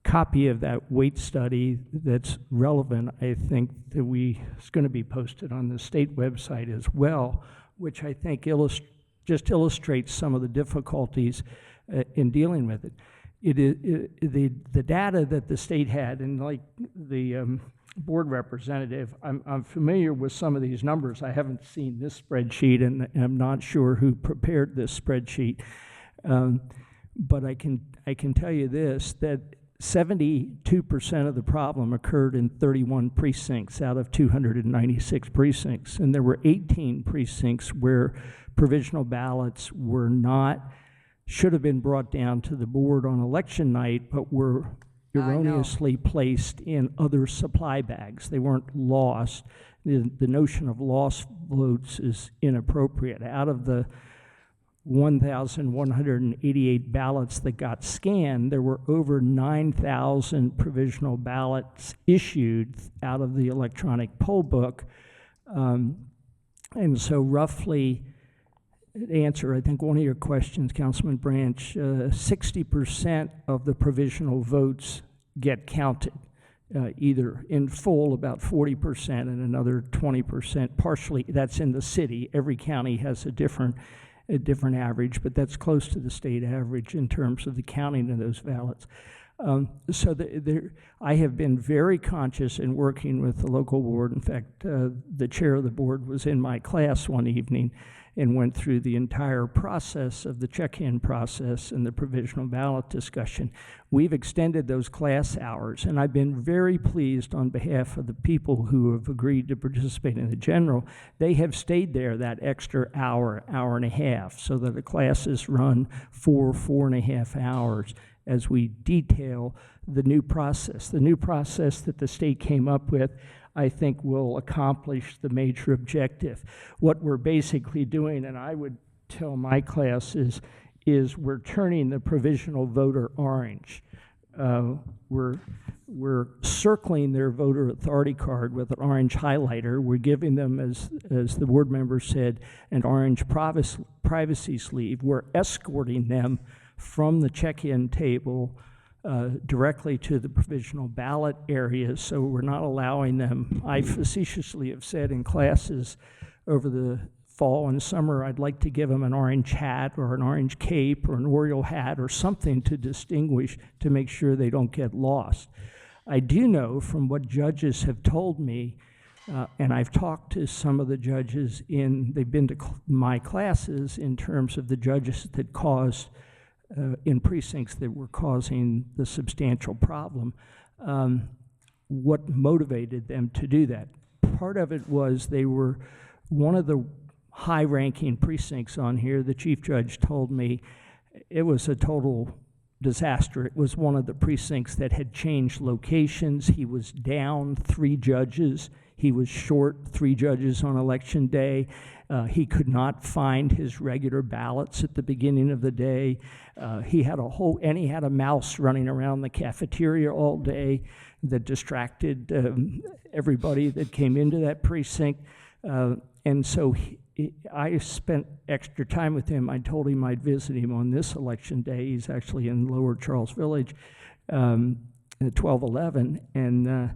copy of that wait study that's relevant. I think that it's going to be posted on the state website as well, which I think just illustrates some of the difficulties in dealing with it. The data that the state had, and like the board representative, I'm familiar with some of these numbers. I haven't seen this spreadsheet, and I'm not sure who prepared this spreadsheet. But I can tell you this, that 72% of the problem occurred in 31 precincts out of 296 precincts. And there were 18 precincts where provisional ballots should have been brought down to the board on election night, but were erroneously placed in other supply bags. They weren't lost. The notion of lost votes is inappropriate. Out of the 1,188 ballots that got scanned, there were over 9,000 provisional ballots issued out of the electronic poll book. And so roughly, to answer, I think, one of your questions, Councilman Branch, 60% of the provisional votes get counted, either in full, about 40%, and another 20% partially. That's in the city. Every county has a different average, but that's close to the state average in terms of the counting of those ballots. I have been very conscious in working with the local board. In fact, the chair of the board was in my class one evening and went through the entire process of the check-in process and the provisional ballot discussion. We've extended those class hours, and I've been very pleased on behalf of the people who have agreed to participate in the general. They have stayed there that extra hour and a half, so that the classes run 4.5 hours as we detail the new process. The new process that the state came up with, I think, will accomplish the major objective. What we're basically doing, and I would tell my classes is we're turning the provisional voter orange. We're circling their voter authority card with an orange highlighter. We're giving them, as the board member said, an orange privacy sleeve. We're escorting them from the check-in table directly to the provisional ballot areas, so we're not allowing them. I facetiously have said in classes over the fall and summer, I'd like to give them an orange hat or an orange cape or an Oriole hat or something to distinguish, to make sure they don't get lost. I do know from what judges have told me, and I've talked to some of the judges they've been to my classes in terms of the judges that caused in precincts that were causing the substantial problem, what motivated them to do that. Part of it was they were one of the high-ranking precincts on here. The chief judge told me it was a total disaster. It was one of the precincts that had changed locations. He was down 3 judges. He was short 3 judges on election day. He could not find his regular ballots at the beginning of the day. He had a mouse running around the cafeteria all day that distracted everybody that came into that precinct. And so I spent extra time with him. I told him I'd visit him on this election day. He's actually in Lower Charles Village, at 1211. And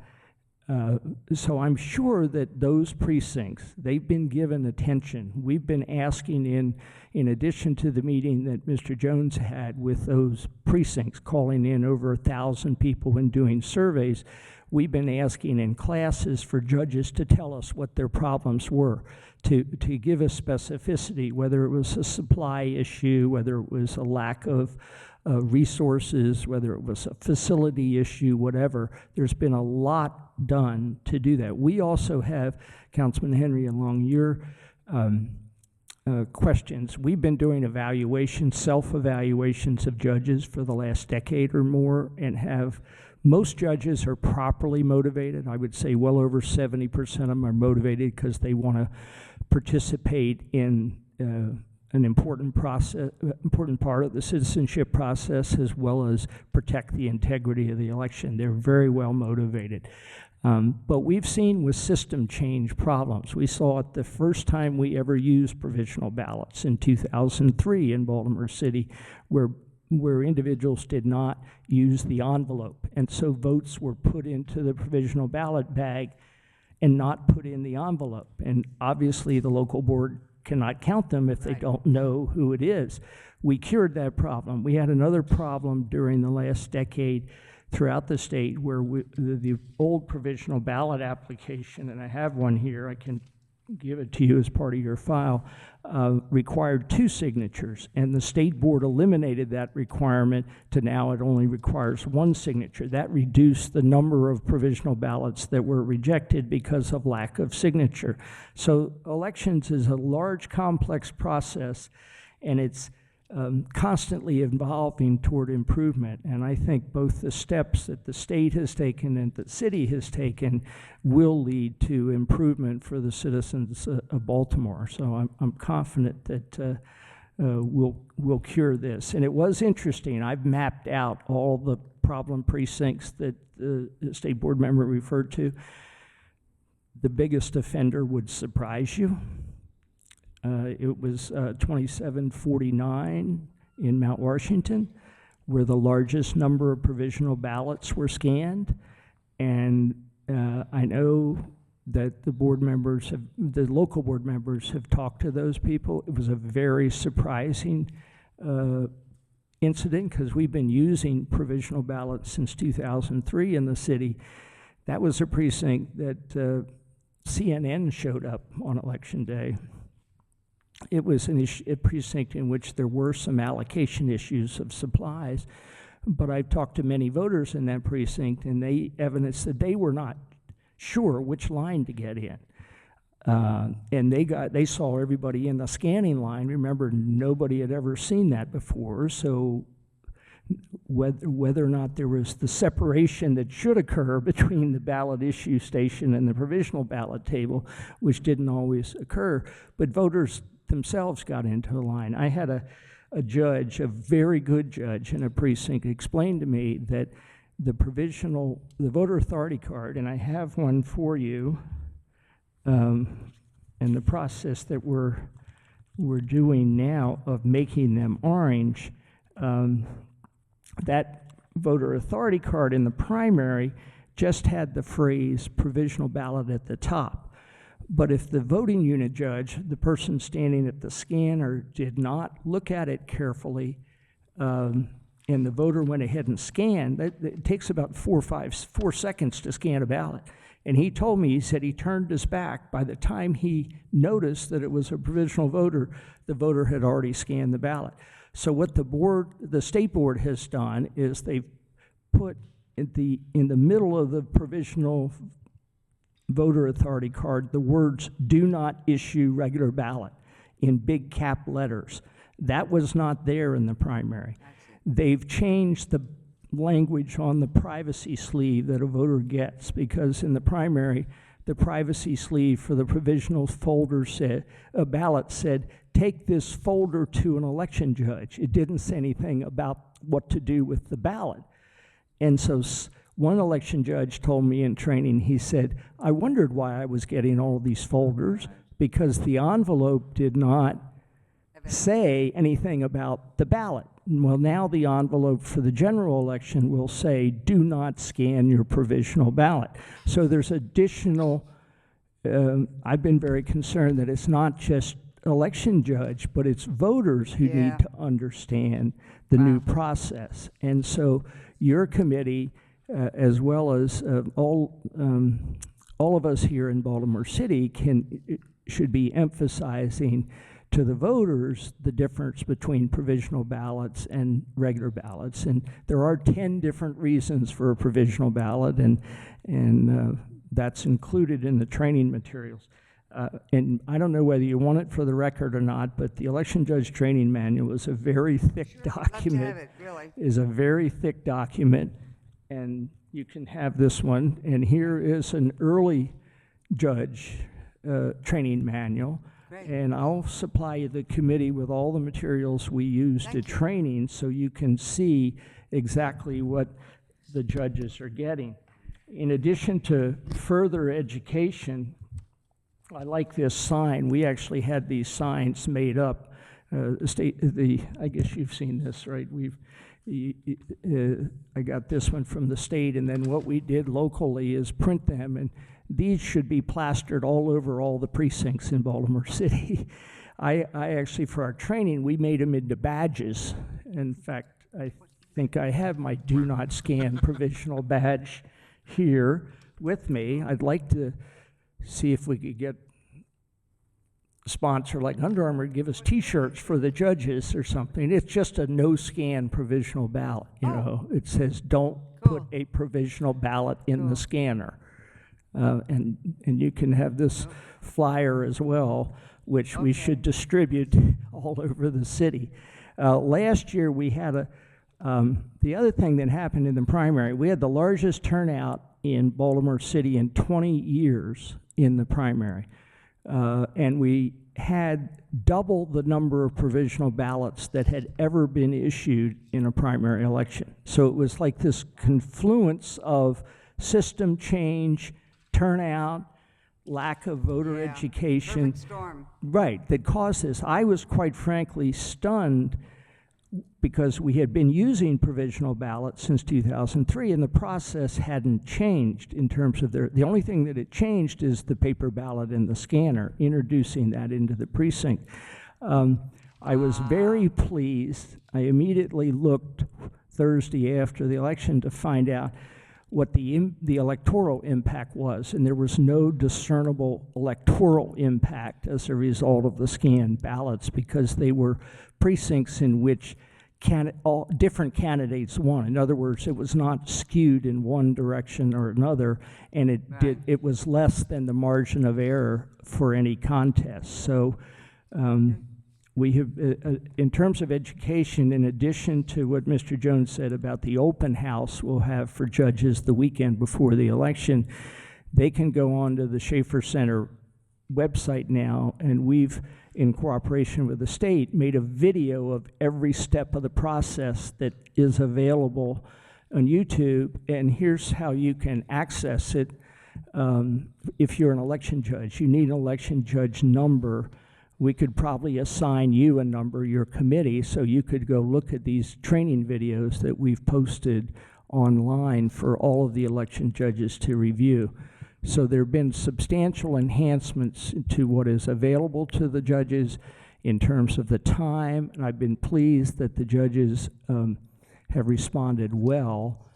so I'm sure that those precincts, they've been given attention. We've been asking in addition to the meeting that Mr. Jones had with those precincts, calling in over 1,000 people and doing surveys, we've been asking in classes for judges to tell us what their problems were, to give us specificity, whether it was a supply issue, whether it was a lack of resources, whether it was a facility issue, whatever. There's been a lot done to do that. We also have, Councilman Henry, along your questions, we've been doing evaluations, self-evaluations of judges for the last decade or more, and most judges are properly motivated. I would say well over 70% of them are motivated because they want to participate in an important part of the citizenship process, as well as protect the integrity of the election. They're very well motivated. But we've seen with system change problems. We saw it the first time we ever used provisional ballots in 2003 in Baltimore City, where individuals did not use the envelope. And so votes were put into the provisional ballot bag and not put in the envelope. And obviously the local board cannot count them if they don't know who it is. We cured that problem. We had another problem during the last decade throughout the state where the old provisional ballot application, and I have one here, I can give it to you as part of your file, required 2 signatures, and the state board eliminated that requirement to now it only requires 1 signature. That reduced the number of provisional ballots that were rejected because of lack of signature. So elections is a large, complex process, and it's constantly evolving toward improvement. And I think both the steps that the state has taken and the city has taken will lead to improvement for the citizens of Baltimore. So I'm confident that we'll cure this. And it was interesting. I've mapped out all the problem precincts that the state board member referred to. The biggest offender would surprise you. It was 2749 in Mount Washington, where the largest number of provisional ballots were scanned. And I know that the local board members have talked to those people. It was a very surprising incident because we've been using provisional ballots since 2003 in the city. That was a precinct that CNN showed up on election day. It was a precinct in which there were some allocation issues of supplies, but I've talked to many voters in that precinct, and they evidenced that they were not sure which line to get in. And they saw everybody in the scanning line. Remember, nobody had ever seen that before, so whether or not there was the separation that should occur between the ballot issue station and the provisional ballot table, which didn't always occur, but voters themselves got into a line. I had a judge, a very good judge in a precinct, explain to me that the voter authority card, and I have one for you, and the process that we're doing now of making them orange, that voter authority card in the primary just had the phrase provisional ballot at the top. But if the voting unit judge, the person standing at the scanner, did not look at it carefully, and the voter went ahead and scanned, it takes about 4 seconds to scan a ballot. And he told me, he said he turned his back. By the time he noticed that it was a provisional voter, the voter had already scanned the ballot. So what the state board has done is they've put in the middle of the provisional voter authority card the words "do not issue regular ballot" in big cap letters. That was not there in the primary. They've changed the language on the privacy sleeve that a voter gets, because in the primary, the privacy sleeve for the provisional folder said, a ballot said, take this folder to an election judge. It didn't say anything about what to do with the ballot. And so one election judge told me in training, he said, I wondered why I was getting all these folders, because the envelope did not say anything about the ballot. Well, now the envelope for the general election will say, do not scan your provisional ballot. So there's additional, I've been very concerned that it's not just election judge, but it's voters who need to understand the new process. And so your committee, as well as all of us here in Baltimore City, should be emphasizing to the voters the difference between provisional ballots and regular ballots. And there are 10 different reasons for a provisional ballot, and that's included in the training materials. And I don't know whether you want it for the record or not, but the election judge training manual is a very thick document. Love to have it, really. Is a very thick document, and you can have this one. And here is an early judge training manual. Great. And I'll supply you the committee with all the materials we use to training, so you can see exactly what the judges are getting. In addition to further education, I like this sign. We actually had these signs made up. I guess you've seen this, right? I got this one from the state, and then what we did locally is print them, and these should be plastered all over all the precincts in Baltimore City. I actually, for our training, we made them into badges. In fact, I think I have my do not scan provisional badge here with me. I'd like to see if we could get a sponsor like Under Armour to give us t-shirts for the judges or something. It's just a no scan provisional ballot, you know. It says don't put a provisional ballot in the scanner. And you can have this flyer as well, which we should distribute all over the city. Last year we had the other thing that happened in the primary, we had the largest turnout in Baltimore City in 20 years in the primary. And we had double the number of provisional ballots that had ever been issued in a primary election. So it was like this confluence of system change, turnout, lack of voter education. Perfect storm. Right, that caused this. I was quite frankly stunned because we had been using provisional ballots since 2003, and the process hadn't changed in terms of the only thing that it changed is the paper ballot and the scanner, introducing that into the precinct. I was very pleased. I immediately looked Thursday after the election to find out what the electoral impact was, and there was no discernible electoral impact as a result of the scanned ballots, because they were precincts in which different candidates won. In other words, it was not skewed in one direction or another, and it was less than the margin of error for any contest. So we have, in terms of education, in addition to what Mr. Jones said about the open house we'll have for judges the weekend before the election, they can go on to the Schaefer Center website now, and we've in cooperation with the state, made a video of every step of the process that is available on YouTube, and here's how you can access it. If you're an election judge, you need an election judge number. We could probably assign you a number, your committee, so you could go look at these training videos that we've posted online for all of the election judges to review. So there have been substantial enhancements to what is available to the judges in terms of the time, and I've been pleased that the judges have responded well,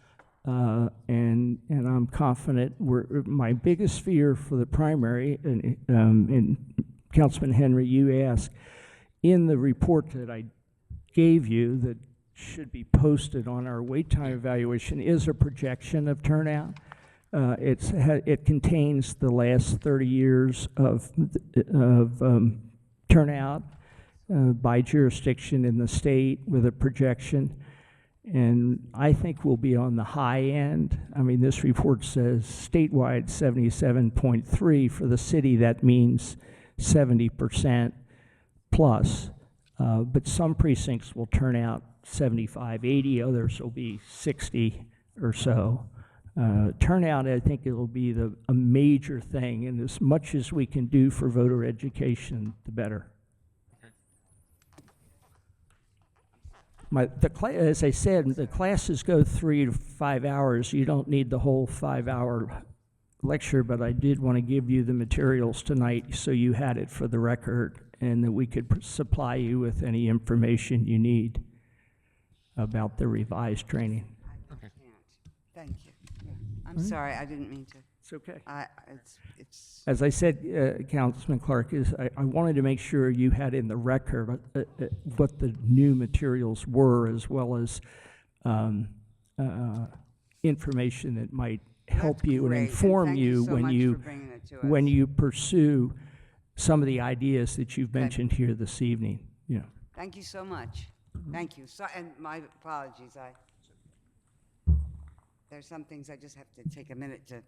and I'm confident. My biggest fear for the primary, and Councilman Henry, you asked, in the report that I gave you that should be posted on our wait time evaluation is a projection of turnout. It contains the last 30 years of turnout by jurisdiction in the state with a projection. And I think we'll be on the high end. I mean, this report says statewide 77.3. For the city, that means 70% plus. But some precincts will turn out 75, 80, others will be 60 or so. Turnout, I think it'll be a major thing, and as much as we can do for voter education, the better. As I said, the classes go 3 to 5 hours. You don't need the whole 5-hour lecture, but I did want to give you the materials tonight so you had it for the record and that we could supply you with any information you need about the revised training. Okay. Thank you. Yeah. I'm sorry, I didn't mean to. It's okay. It's As I said, Councilman Clark, I wanted to make sure you had in the record what the new materials were, as well as information that might help That's you and great, and inform thank you you so when much you for bringing it to when us. you pursue some of the ideas that you've mentioned here this evening. Yeah. Thank you so much. Thank you. So, and my apologies. There's some things I just have to take a minute to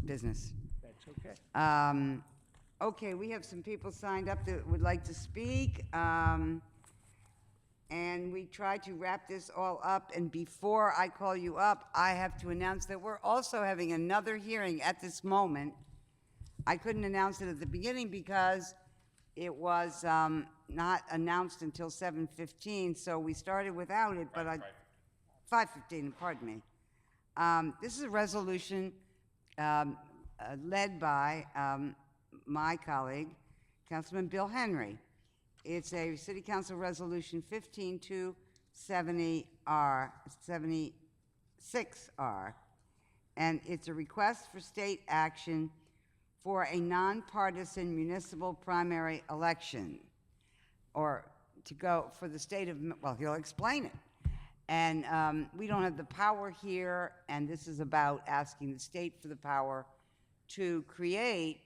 business. That's okay. Okay, we have some people signed up that would like to speak. And we try to wrap this all up. And before I call you up, I have to announce that we're also having another hearing at this moment. I couldn't announce it at the beginning because it was not announced until 7:15, so we started without it, but 5:15, pardon me. This is a resolution led by my colleague, Councilman Bill Henry. It's a City Council Resolution 15270R, 76R, and it's a request for state action for a nonpartisan municipal primary election, or to go for the state of, well, he'll explain it. And we don't have the power here, and this is about asking the state for the power to create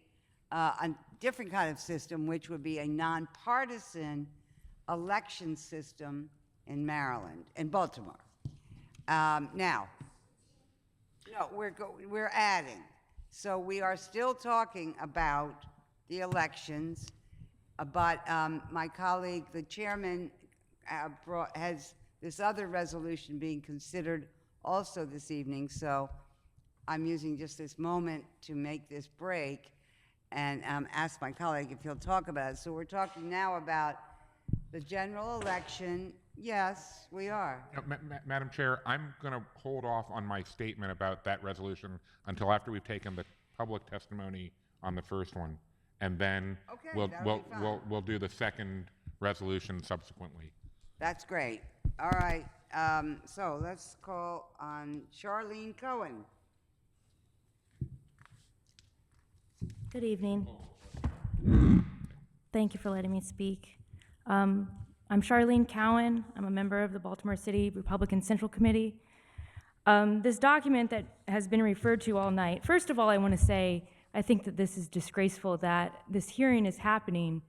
a different kind of system, which would be a nonpartisan election system in Maryland, in Baltimore. Now, no, we're adding. So we are still talking about the elections, but my colleague, the chairman, has this other resolution being considered also this evening, so I'm using just this moment to make this break and ask my colleague if he'll talk about it. So we're talking now about the general election. Yes, we are. Madam Chair, I'm going to hold off on my statement about that resolution until after we've taken the public testimony on the first one, and then Okay, that'll be fine. we'll do the second resolution subsequently. That's great. All right, so let's call on Charlene Cohen. Good evening. Thank you for letting me speak. I'm Charlene Cowan. I'm a member of the Baltimore City Republican Central Committee. This document that has been referred to all night, first of all, I want to say I think that this is disgraceful that this hearing is happening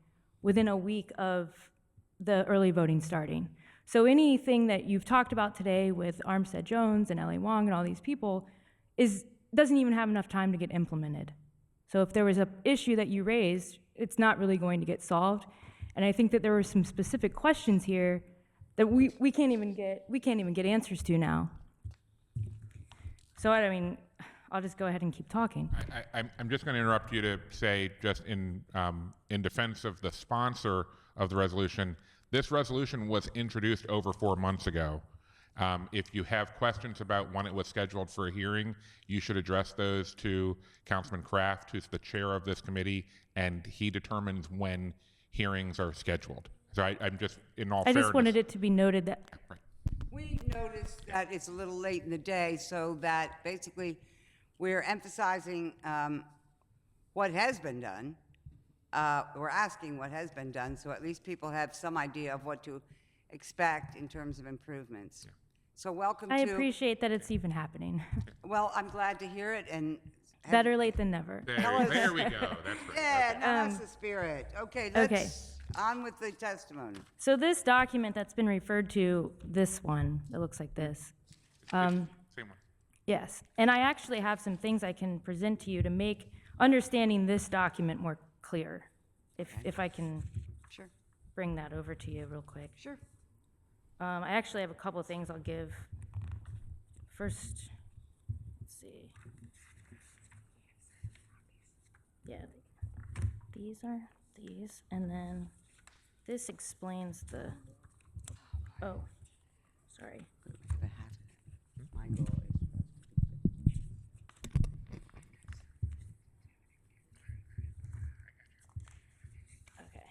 within a week of the early voting starting. So anything that you've talked about today with Armstead Jones and L.A. Wong and all these people doesn't even have enough time to get implemented. So if there was an issue that you raised, it's not really going to get solved. And I think that there were some specific questions here that we can't even get answers to now. So I mean, I'll just go ahead and keep talking. I'm just going to interrupt you to say, just in defense of the sponsor of the resolution, this resolution was introduced over 4 months ago. If you have questions about when it was scheduled for a hearing, you should address those to Councilman Kraft, who's the chair of this committee, and he determines when hearings are scheduled. So I'm just, in all I fairness. just wanted it to be noted that, Right. We noticed that it's a little late in the day, so that basically we're emphasizing what has been done. We're asking what has been done, so at least people have some idea of what to expect in terms of improvements. So welcome I to, appreciate that it's even happening. well, I'm glad to hear it, and Better late than never. There we go. That's great. yeah, now that's the spirit. Okay, let's on with the testimony. So this document that's been referred to, this one, that looks like this. Same one. Yes, and I actually have some things I can present to you to make understanding this document more clear, if I can Sure, bring that over to you real quick. sure. I actually have a couple of things I'll give. First, let's see. Yeah, these are these, and then this explains the, oh, sorry. My goal is Okay.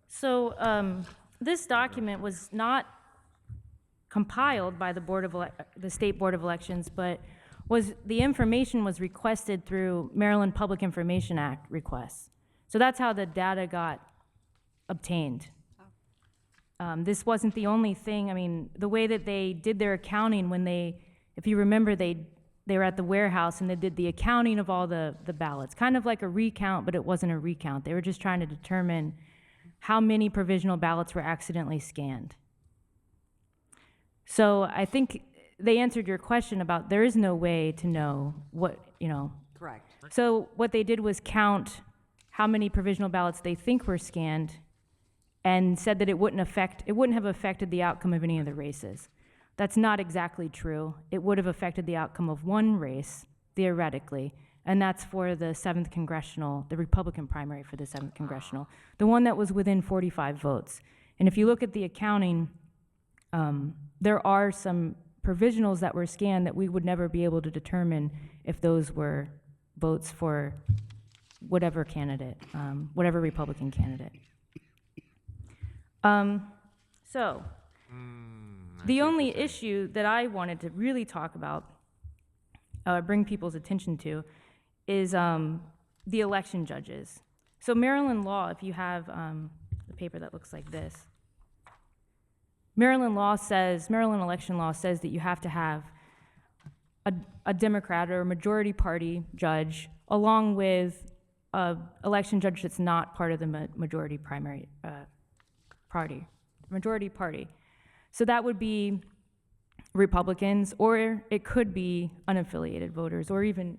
So this document was not compiled by the State Board of Elections, but the information was requested through Maryland Public Information Act requests. So that's how the data got obtained. This wasn't the only thing. I mean, the way that they did their accounting when if you remember, they were at the warehouse and they did the accounting of all the ballots, kind of like a recount, but it wasn't a recount. They were just trying to determine how many provisional ballots were accidentally scanned. So I think they answered your question about there is no way to know what, correct. So what they did was count how many provisional ballots they think were scanned and said that it wouldn't have affected the outcome of any of the races. That's not exactly true. It would have affected the outcome of one race, theoretically, and that's for the 7th Congressional, the Republican primary for the 7th Congressional, the one that was within 45 votes. And if you look at the accounting, there are some provisionals that were scanned that we would never be able to determine if those were votes for whatever candidate, whatever Republican candidate. So, the only issue that I wanted to really talk about, bring people's attention to, is the election judges. So Maryland law, if you have the paper that looks like this, Maryland election law says that you have to have a Democrat or a majority party judge along with an election judge that's not part of the majority party. So that would be Republicans, or it could be unaffiliated voters, or even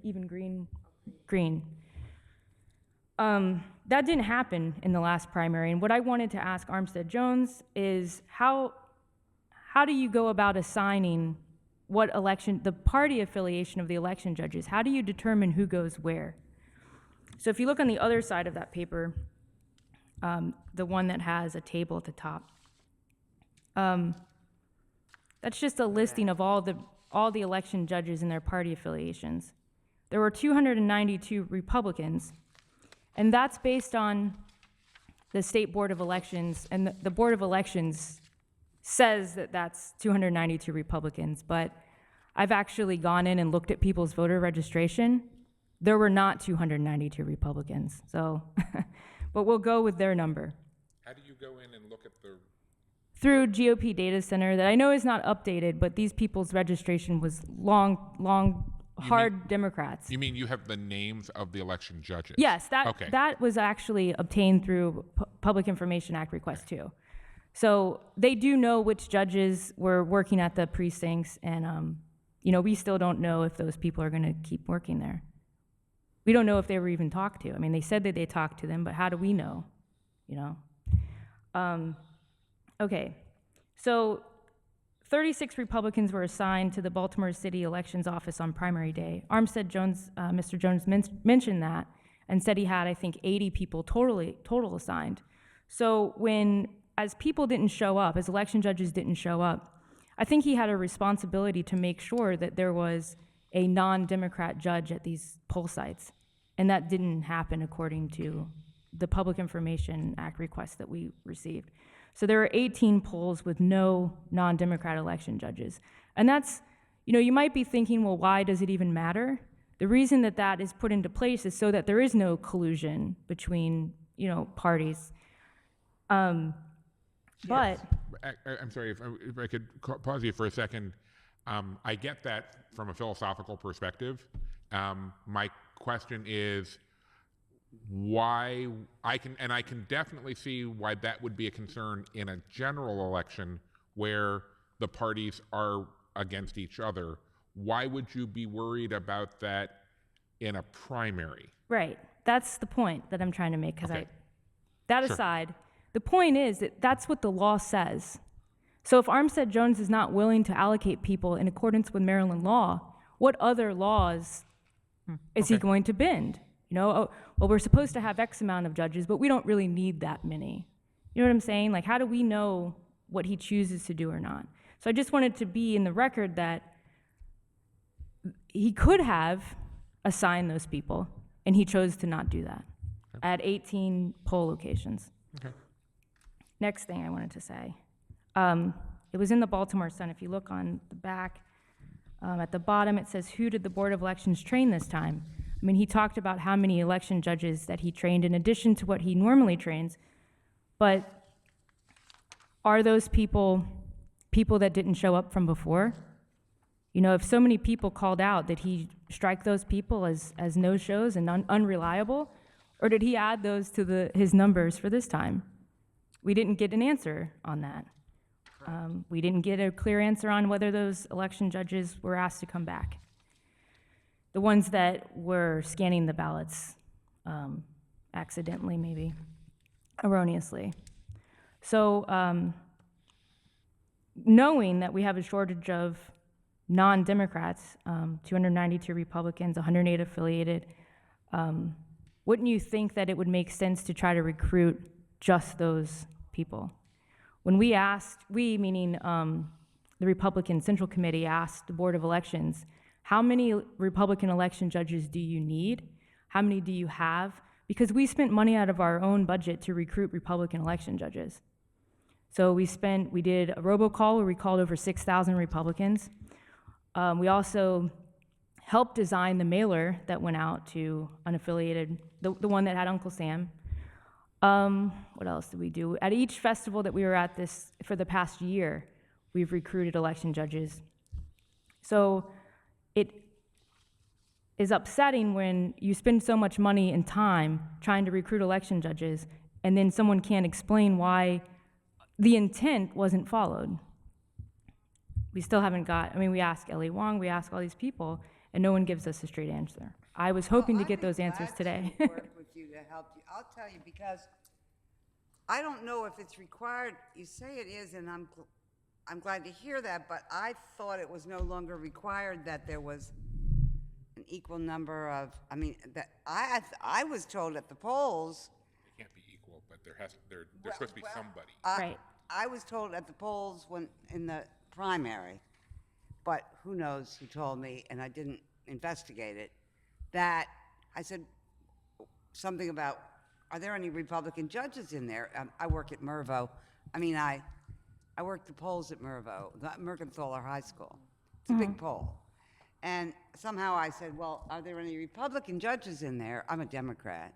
green. That didn't happen in the last primary, and what I wanted to ask Armstead Jones is how do you go about assigning the party affiliation of the election judges? How do you determine who goes where? So if you look on the other side of that paper, the one that has a table at the top, that's just a listing of all the election judges and their party affiliations. There were 292 Republicans, and that's based on the State Board of Elections, and the Board of Elections says that that's 292 Republicans, but I've actually gone in and looked at people's voter registration. There were not 292 Republicans, so, but we'll go with their number. How do you go in and look at the... Through GOP Data Center that I know is not updated, but these people's registration was long, hard Democrats. You mean you have the names of the election judges? Yes, Okay. that was actually obtained through Public Information Act request too. So they do know which judges were working at the precincts, and we still don't know if those people are going to keep working there. We don't know if they were even talked to. I mean, they said that they talked to them, but how do we know? You know? Okay, so 36 Republicans were assigned to the Baltimore City Elections Office on primary day. Mr. Jones mentioned that and said he had, I think, 80 people total assigned. So as people didn't show up, as election judges didn't show up, I think he had a responsibility to make sure that there was a non-Democrat judge at these poll sites. And that didn't happen according to the Public Information Act request that we received. So there were 18 polls with no non-Democrat election judges. And that's, you know, you might be thinking, well, why does it even matter? The reason that that is put into place is so that there is no collusion between, you know, parties. But I'm sorry, if I could pause you for a second. I get that from a philosophical perspective. My question is why I can definitely see why that would be a concern in a general election where the parties are against each other. Why would you be worried about that in a primary? Right, that's the point that I'm trying to make, because Okay. that aside, the point is that that's what the law says. So if Armstead Jones is not willing to allocate people in accordance with Maryland law, what other laws is he going to bend? You know, oh, well, we're supposed to have X amount of judges, but we don't really need that many. You know what I'm saying? Like, how do we know what he chooses to do or not? So I just wanted to be in the record that he could have assigned those people, and he chose to not do that at 18 poll locations. Okay. Next thing I wanted to say. It was in the Baltimore Sun. If you look on the back, at the bottom, it says, who did the Board of Elections train this time? I mean, he talked about how many election judges that he trained in addition to what he normally trains, but are those people that didn't show up from before? You know, if so many people called out, did he strike those people as no-shows and unreliable? Or did he add those to his numbers for this time? We didn't get an answer on that. We didn't get a clear answer on whether those election judges were asked to come back. The ones that were scanning the ballots accidentally, maybe, erroneously. So knowing that we have a shortage of non-Democrats, 292 Republicans, 108 affiliated, wouldn't you think that it would make sense to try to recruit just those people? When we asked, meaning the Republican Central Committee asked the Board of Elections, how many Republican election judges do you need? How many do you have? Because we spent money out of our own budget to recruit Republican election judges. So we did a robocall where we called over 6,000 Republicans. We also helped design the mailer that went out to unaffiliated, the one that had Uncle Sam. What else did we do? At each festival that we were at for the past year, we've recruited election judges. So it is upsetting when you spend so much money and time trying to recruit election judges, and then someone can't explain why the intent wasn't followed. We still haven't we asked Ellie Wong, we asked all these people, and no one gives us a straight answer. I was hoping to get those answers today. I'd be glad to work with you to help you. I'll tell you, because I don't know if it's required. You say it is, and I'm glad to hear that, but I thought it was no longer required that there was an equal number of, that I was told at the polls. It can't be equal, but there's supposed to be somebody. Right. I was told at the polls in the primary, but who knows who told me, and I didn't investigate it, that I said something about, are there any Republican judges in there? I work at Mervo. I work the polls at Mervo, the Mercanthaler High School. It's a big poll. And somehow I said, well, are there any Republican judges in there? I'm a Democrat.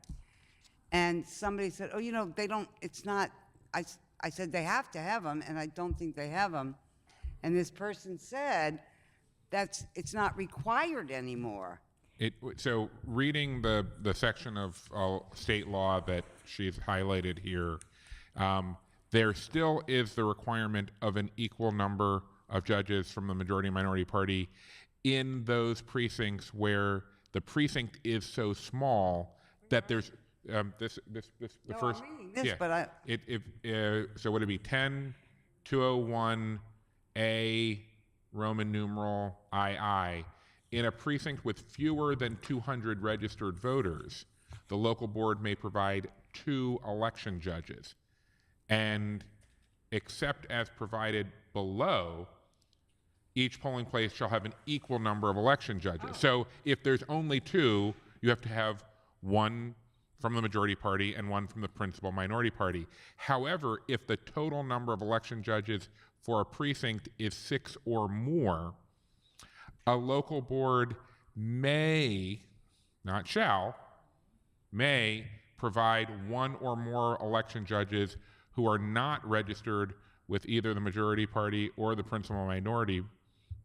And somebody said, oh, you know, they don't, it's not, I said they have to have them, and I don't think they have them. And this person said, it's not required anymore. So reading the section of state law that she's highlighted here, there still is the requirement of an equal number of judges from the majority and minority party in those precincts where the precinct is so small that there's the No, first. I'm reading this, but So would it be 10-201A Roman numeral II in a precinct with fewer than 200 registered voters? The local board may provide 2 election judges, and except as provided below, each polling place shall have an equal number of election judges. So if there's only 2, you have to have 1 from the majority party and 1 from the principal minority party. However, if the total number of election judges for a precinct is 6 or more, a local board may, not shall, may provide 1 or more election judges who are not registered with either the majority party or the principal minority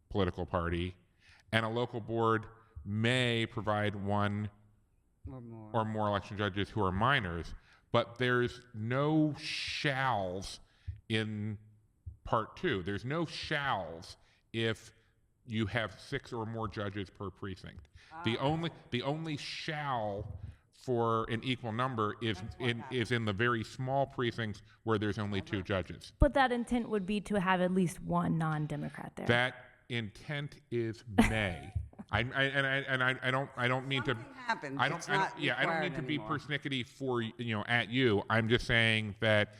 political party, and a local board may provide 1 or more election judges who are minors, but there's no shalls in part 2. There's no shalls if you have 6 or more judges per precinct. The only shall for an equal number is in the very small precincts where there's only 2 judges. But that intent would be to have at least one non-Democrat there. That intent is may. I don't mean to. Something happens. I don't. It's I don't not yeah, I don't mean required to be anymore. persnickety for at you. I'm just saying that,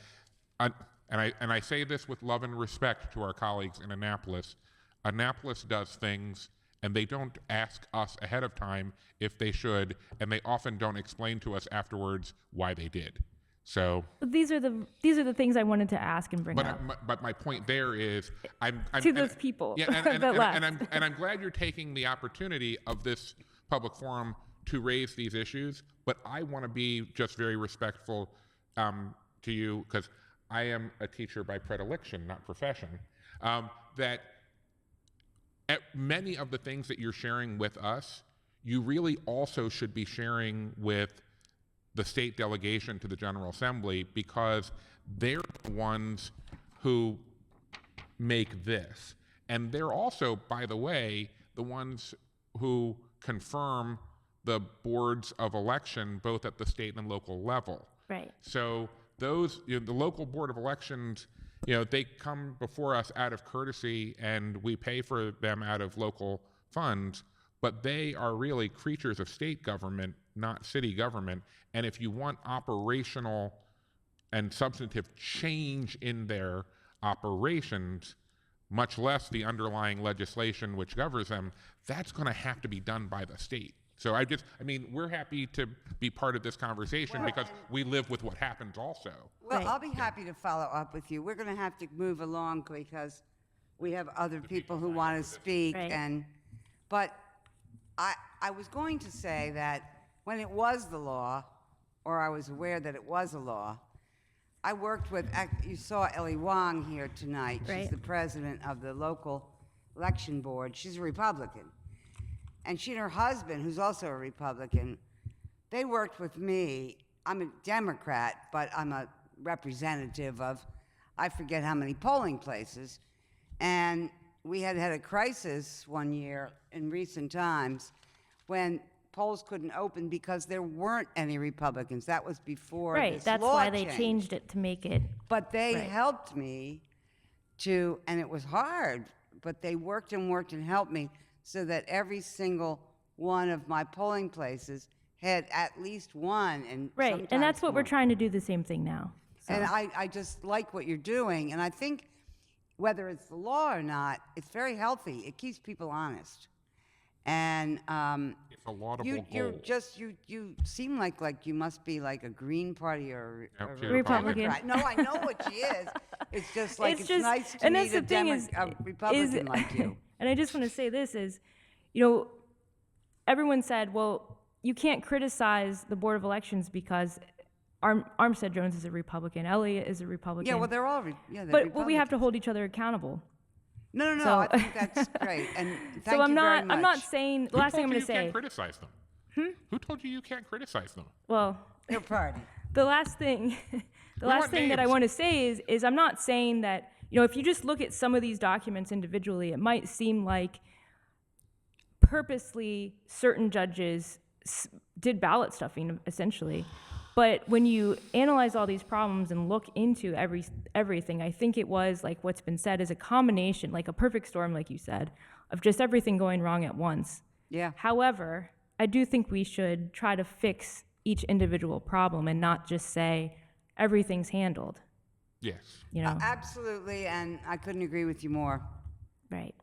and I say this with love and respect to our colleagues in Annapolis. Annapolis does things, and they don't ask us ahead of time if they should, and they often don't explain to us afterwards why they did. So. These are the things I wanted to ask and bring up. But my point there is, I'm To those people Yeah, and that left. I'm glad you're taking the opportunity of this public forum to raise these issues. But I want to be just very respectful to you, because I am a teacher by predilection, not profession. That at many of the things that you're sharing with us, you really also should be sharing with the state delegation to the General Assembly, because they're the ones who make this. And they're also, by the way, the ones who confirm the boards of election, both at the state and local level. Right. So those, the local board of elections, they come before us out of courtesy, and we pay for them out of local funds, but they are really creatures of state government, not city government. And if you want operational and substantive change in their operations, much less the underlying legislation which governs them, that's going to have to be done by the state. So we're happy to be part of this conversation because we live with what happens also. Well, Right. I'll be happy to follow up with you. We're going to have to move along because we have other people who want to speak. Right. But I was going to say that when it was the law, or I was aware that it was a law, I worked with, you saw Ellie Wong here tonight. She's Right. the president of the local election board. She's a Republican. And she and her husband, who's also a Republican, they worked with me. I'm a Democrat, but I'm a representative of, I forget how many polling places. And we had a crisis one year in recent times when polls couldn't open because there weren't any Republicans. That was before Right. this That's law why they changed. changed it to make it. But they Right. helped me to, and it was hard, but they worked and helped me so that every single one of my polling places had at least one, and Right. And sometimes that's what we're more. trying to do the same thing now. So. And I just like what you're doing, and I think whether it's the law or not, it's very healthy. It keeps people honest. And It's a laudable you're goal. just you seem like you must be like a Green Party or Yep, a she's a Republican. Democrat. No, I know what she is. It's just like it's just, nice to and meet that's the thing a Republican like you. And I just want to say this is, everyone said, well, you can't criticize the Board of Elections because Armstead Jones is a Republican, Elliott is a Republican. Yeah, well, they're all they're but we have to Republicans. hold each other accountable. No, so- I think that's great. And thank So I'm you very not. much. I'm not saying. The last thing I'm going to Who told you you say. can't criticize them? Who told you you can't criticize them? Well, Your party. the last thing, want that I names. want to say is I'm not saying that, if you just look at some of these documents individually, it might seem like purposely certain judges did ballot stuffing, essentially. But when you analyze all these problems and look into everything, I think it was, like what's been said, is a combination, like a perfect storm, like you said, of just everything going wrong at once. Yeah. However, I do think we should try to fix each individual problem and not just say everything's handled, Yes. you know? Absolutely, and I couldn't agree with you more. Right.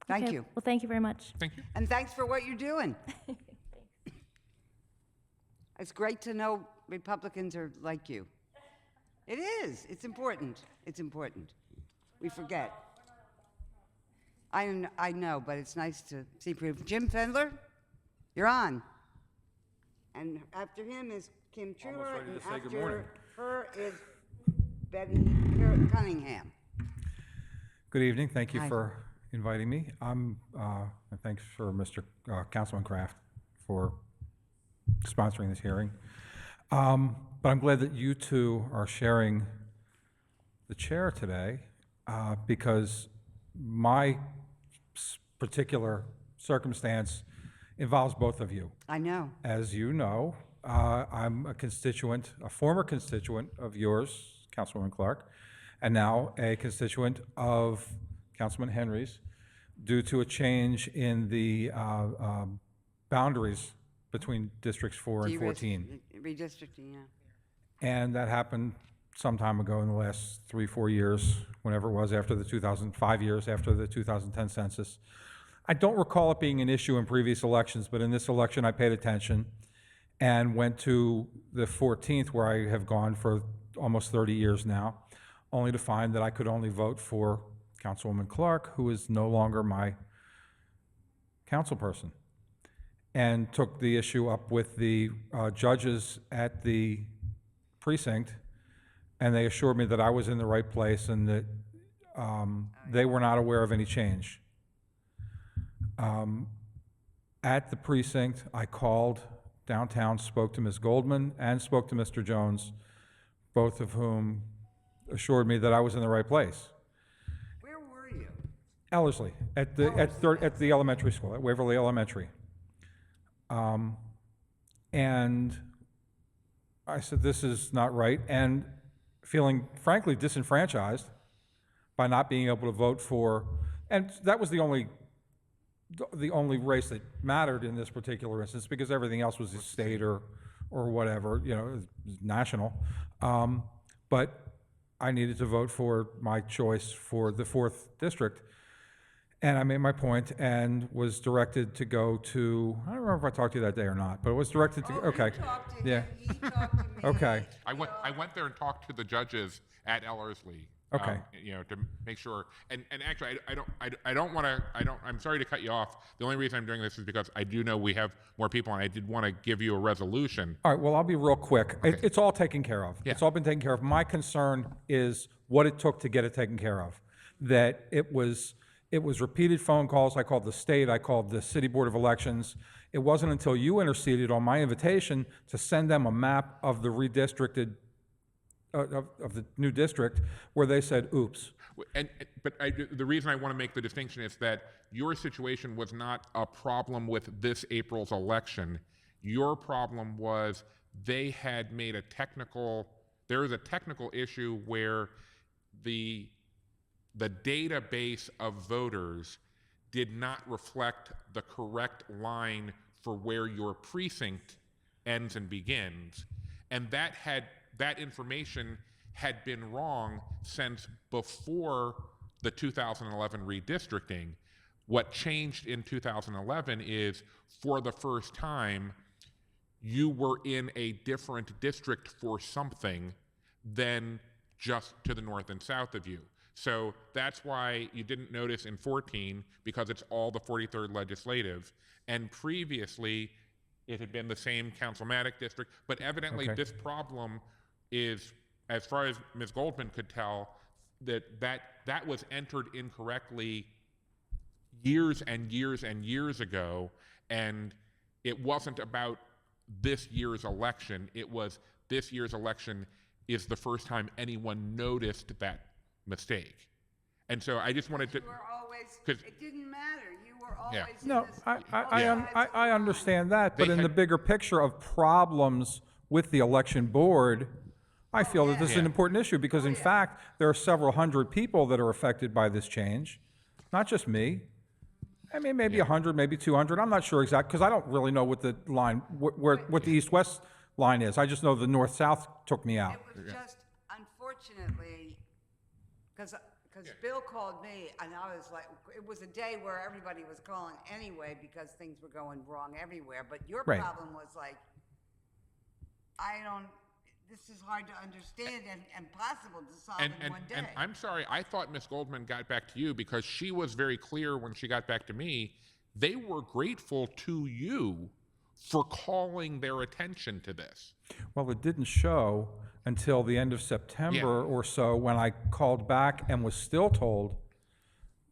Thank Okay, you. Well, thank you very much. Thank you. And thanks for what you're doing. It's great to know Republicans are like you. It is. It's important. It's important. We forget. I know, but it's nice to see proof. Jim Fendler, you're on. And after him is Kim Truer, ready to and say good after morning. her is Betty Cunningham. Good evening. Thank you Hi. for inviting me. And thanks for Mr. Councilman Kraft for sponsoring this hearing. But I'm glad that you two are sharing the chair today because my particular circumstance involves both of you. I know. As you know, I'm a former constituent of yours, Councilwoman Clark, and now a constituent of Councilman Henry's due to a change in the boundaries between districts 4 and 14. Redistricting, yeah. And that happened some time ago in the last 3-4 years, whenever it was after the 5 years after the 2010 census. I don't recall it being an issue in previous elections, but in this election I paid attention and went to the 14th, where I have gone for almost 30 years now, only to find that I could only vote for Councilwoman Clark, who is no longer my councilperson, and took the issue up with the judges at the precinct, and they assured me that I was in the right place and that they were not aware of any change. At the precinct, I called downtown, spoke to Ms. Goldman and spoke to Mr. Jones, both of whom assured me that I was in the right place. Where were you? Ellerslie, at the elementary school, at Waverly Elementary. And I said, this is not right, and feeling frankly disenfranchised by not being able to vote for, and that was the only race that mattered in this particular instance, because everything else was state or whatever, national. But I needed to vote for my choice for the 4th district. And I made my point and was directed to go to, I don't remember if I talked to you that day or not, but it was directed to, okay. You talked to Yeah. him, he talked to me. Okay. I went there and talked to the judges at Ellerslie. Okay. To make sure, and actually, I'm sorry to cut you off. The only reason I'm doing this is because I do know we have more people, and I did want to give you a resolution. All right, well, I'll be real quick. Okay. It's all taken care of. Yeah. It's all been taken care of. My concern is what it took to get it taken care of. That it was repeated phone calls. I called the state, I called the City Board of Elections. It wasn't until you interceded on my invitation to send them a map of the redistricted, of the new district, where they said, oops. But the reason I want to make the distinction is that your situation was not a problem with this April's election. Your problem was they had made there was a technical issue where the database of voters did not reflect the correct line for where your precinct ends and begins. And that information had been wrong since before the 2011 redistricting. What changed in 2011 is, for the first time, you were in a different district for something than just to the north and south of you. So that's why you didn't notice in 14, because it's all the 43rd legislative. And previously, it had been the same councilmatic district, but evidently Okay. this problem is, as far as Ms. Goldman could tell, that was entered incorrectly years and years and years ago, and it wasn't about this year's election. It was this year's election is the first time anyone noticed that mistake. And so I just wanted to, You were always, 'cause- it didn't matter. You were Yeah. No, I understand that, but They in the had- bigger picture of problems with the election board, I feel that this is an Yeah. important issue, because in fact, there are several hundred people that are affected by this change, not just me. I mean, maybe 100, maybe 200, I'm not sure exact, because I don't really know what the line, what the east-west line is. I just know the north-south took me out. It was just, unfortunately, because Bill called me, and I was like, it was a day where everybody was calling anyway, because things were going wrong everywhere, but your Right. problem was like, this is hard to understand and possible to solve in one day. And I'm sorry, I thought Ms. Goldman got back to you because she was very clear when she got back to me. They were grateful to you for calling their attention to this. Well, it didn't show until the end of September or so, when I called back and was still told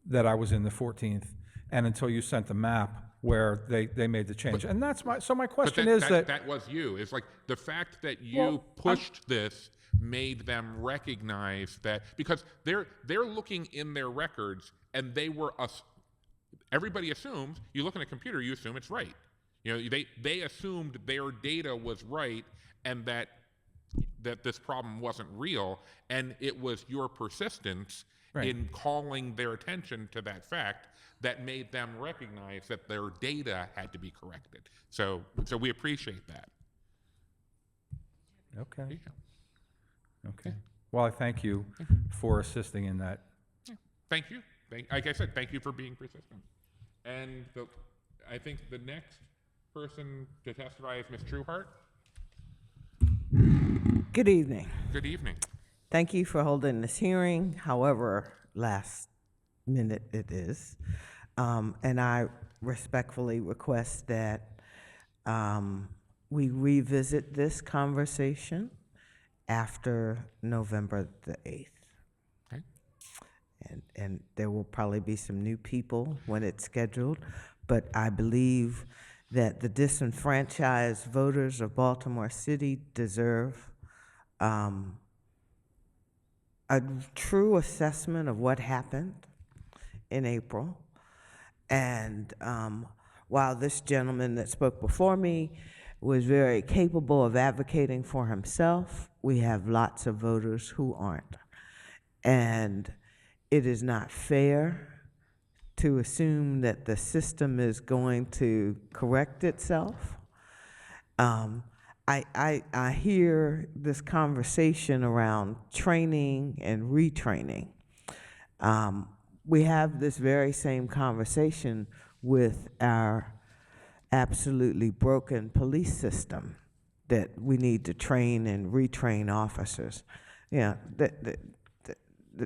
that I was in the 14th, and until you sent the map where they made the change. And that's my But question is that, that was you. It's like the fact that you Well, pushed this made them recognize that, because they're looking in their records, and they were everybody assumes, you look in a computer, you assume it's right. You know, they assumed their data was right, and that this problem wasn't real, and it was your persistence Right. in calling their attention to that fact that made them recognize that their data had to be corrected. So we appreciate that. okay, Yeah. okay. Well, I thank you for assisting in that. Thank you. Like I said, thank you for being persistent. And I think the next person to testify is Ms. Trueheart. Good evening. Good evening. Thank you for holding this hearing, however last minute it is. And I respectfully request that we revisit this conversation after November the 8th. Okay. And there will probably be some new people when it's scheduled, but I believe that the disenfranchised voters of Baltimore City deserve a true assessment of what happened in April. And while this gentleman that spoke before me was very capable of advocating for himself, we have lots of voters who aren't. And it is not fair to assume that the system is going to correct itself. I hear this conversation around training and retraining. We have this very same conversation with our absolutely broken police system, that we need to train and retrain officers. Yeah,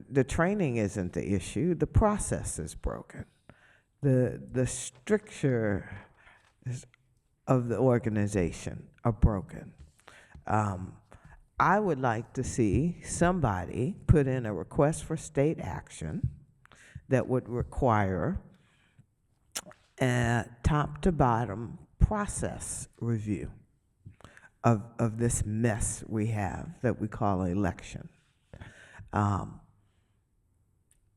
the training isn't the issue. The process is broken. The stricture of the organization are broken. I would like to see somebody put in a request for state action that would require a top to bottom process review of this mess we have that we call an election. I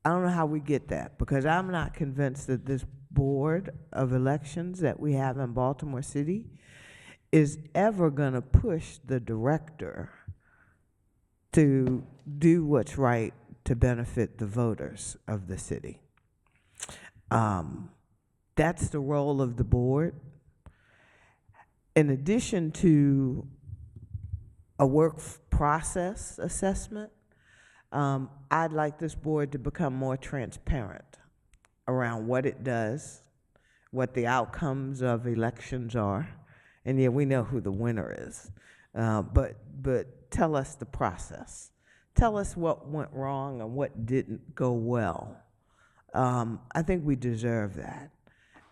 don't know how we get that, because I'm not convinced that this board of elections that we have in Baltimore City is ever gonna push the director to do what's right to benefit the voters of the city. That's the role of the board. In addition to a work process assessment, I'd like this board to become more transparent around what it does, what the outcomes of elections are, and yeah, we know who the winner is. But tell us the process. Tell us what went wrong and what didn't go well. I think we deserve that.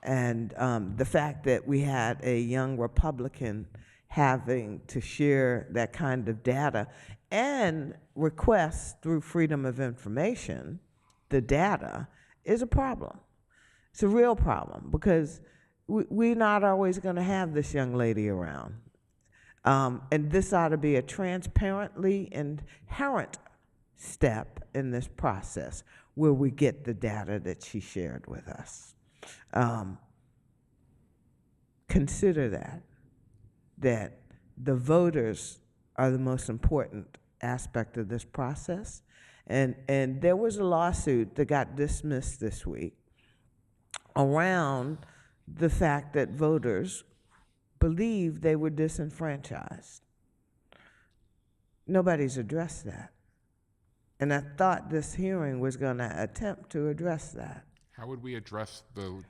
And the fact that we had a young Republican having to share that kind of data and request through Freedom of Information the data is a problem. It's a real problem, because we're not always going to have this young lady around. And this ought to be a transparently inherent step in this process where we get the data that she shared with us. Um, consider that the voters are the most important aspect of this process. And there was a lawsuit that got dismissed this week around the fact that voters believed they were disenfranchised. Nobody's addressed that. And I thought this hearing was going to attempt to address that. How would we address the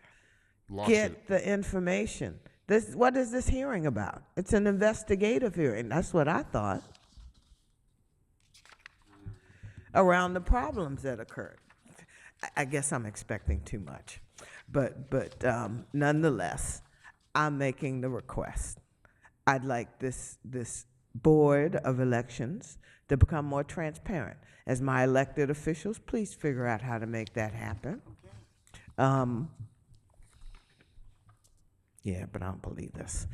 lawsuit? Get the information. What is this hearing about? It's an investigative hearing. That's what I thought. Around the problems that occurred. I guess I'm expecting too much. But nonetheless, I'm making the request. I'd like this Board of Elections to become more transparent. As my elected officials, please figure out how to make that happen. Yeah, but I don't believe this.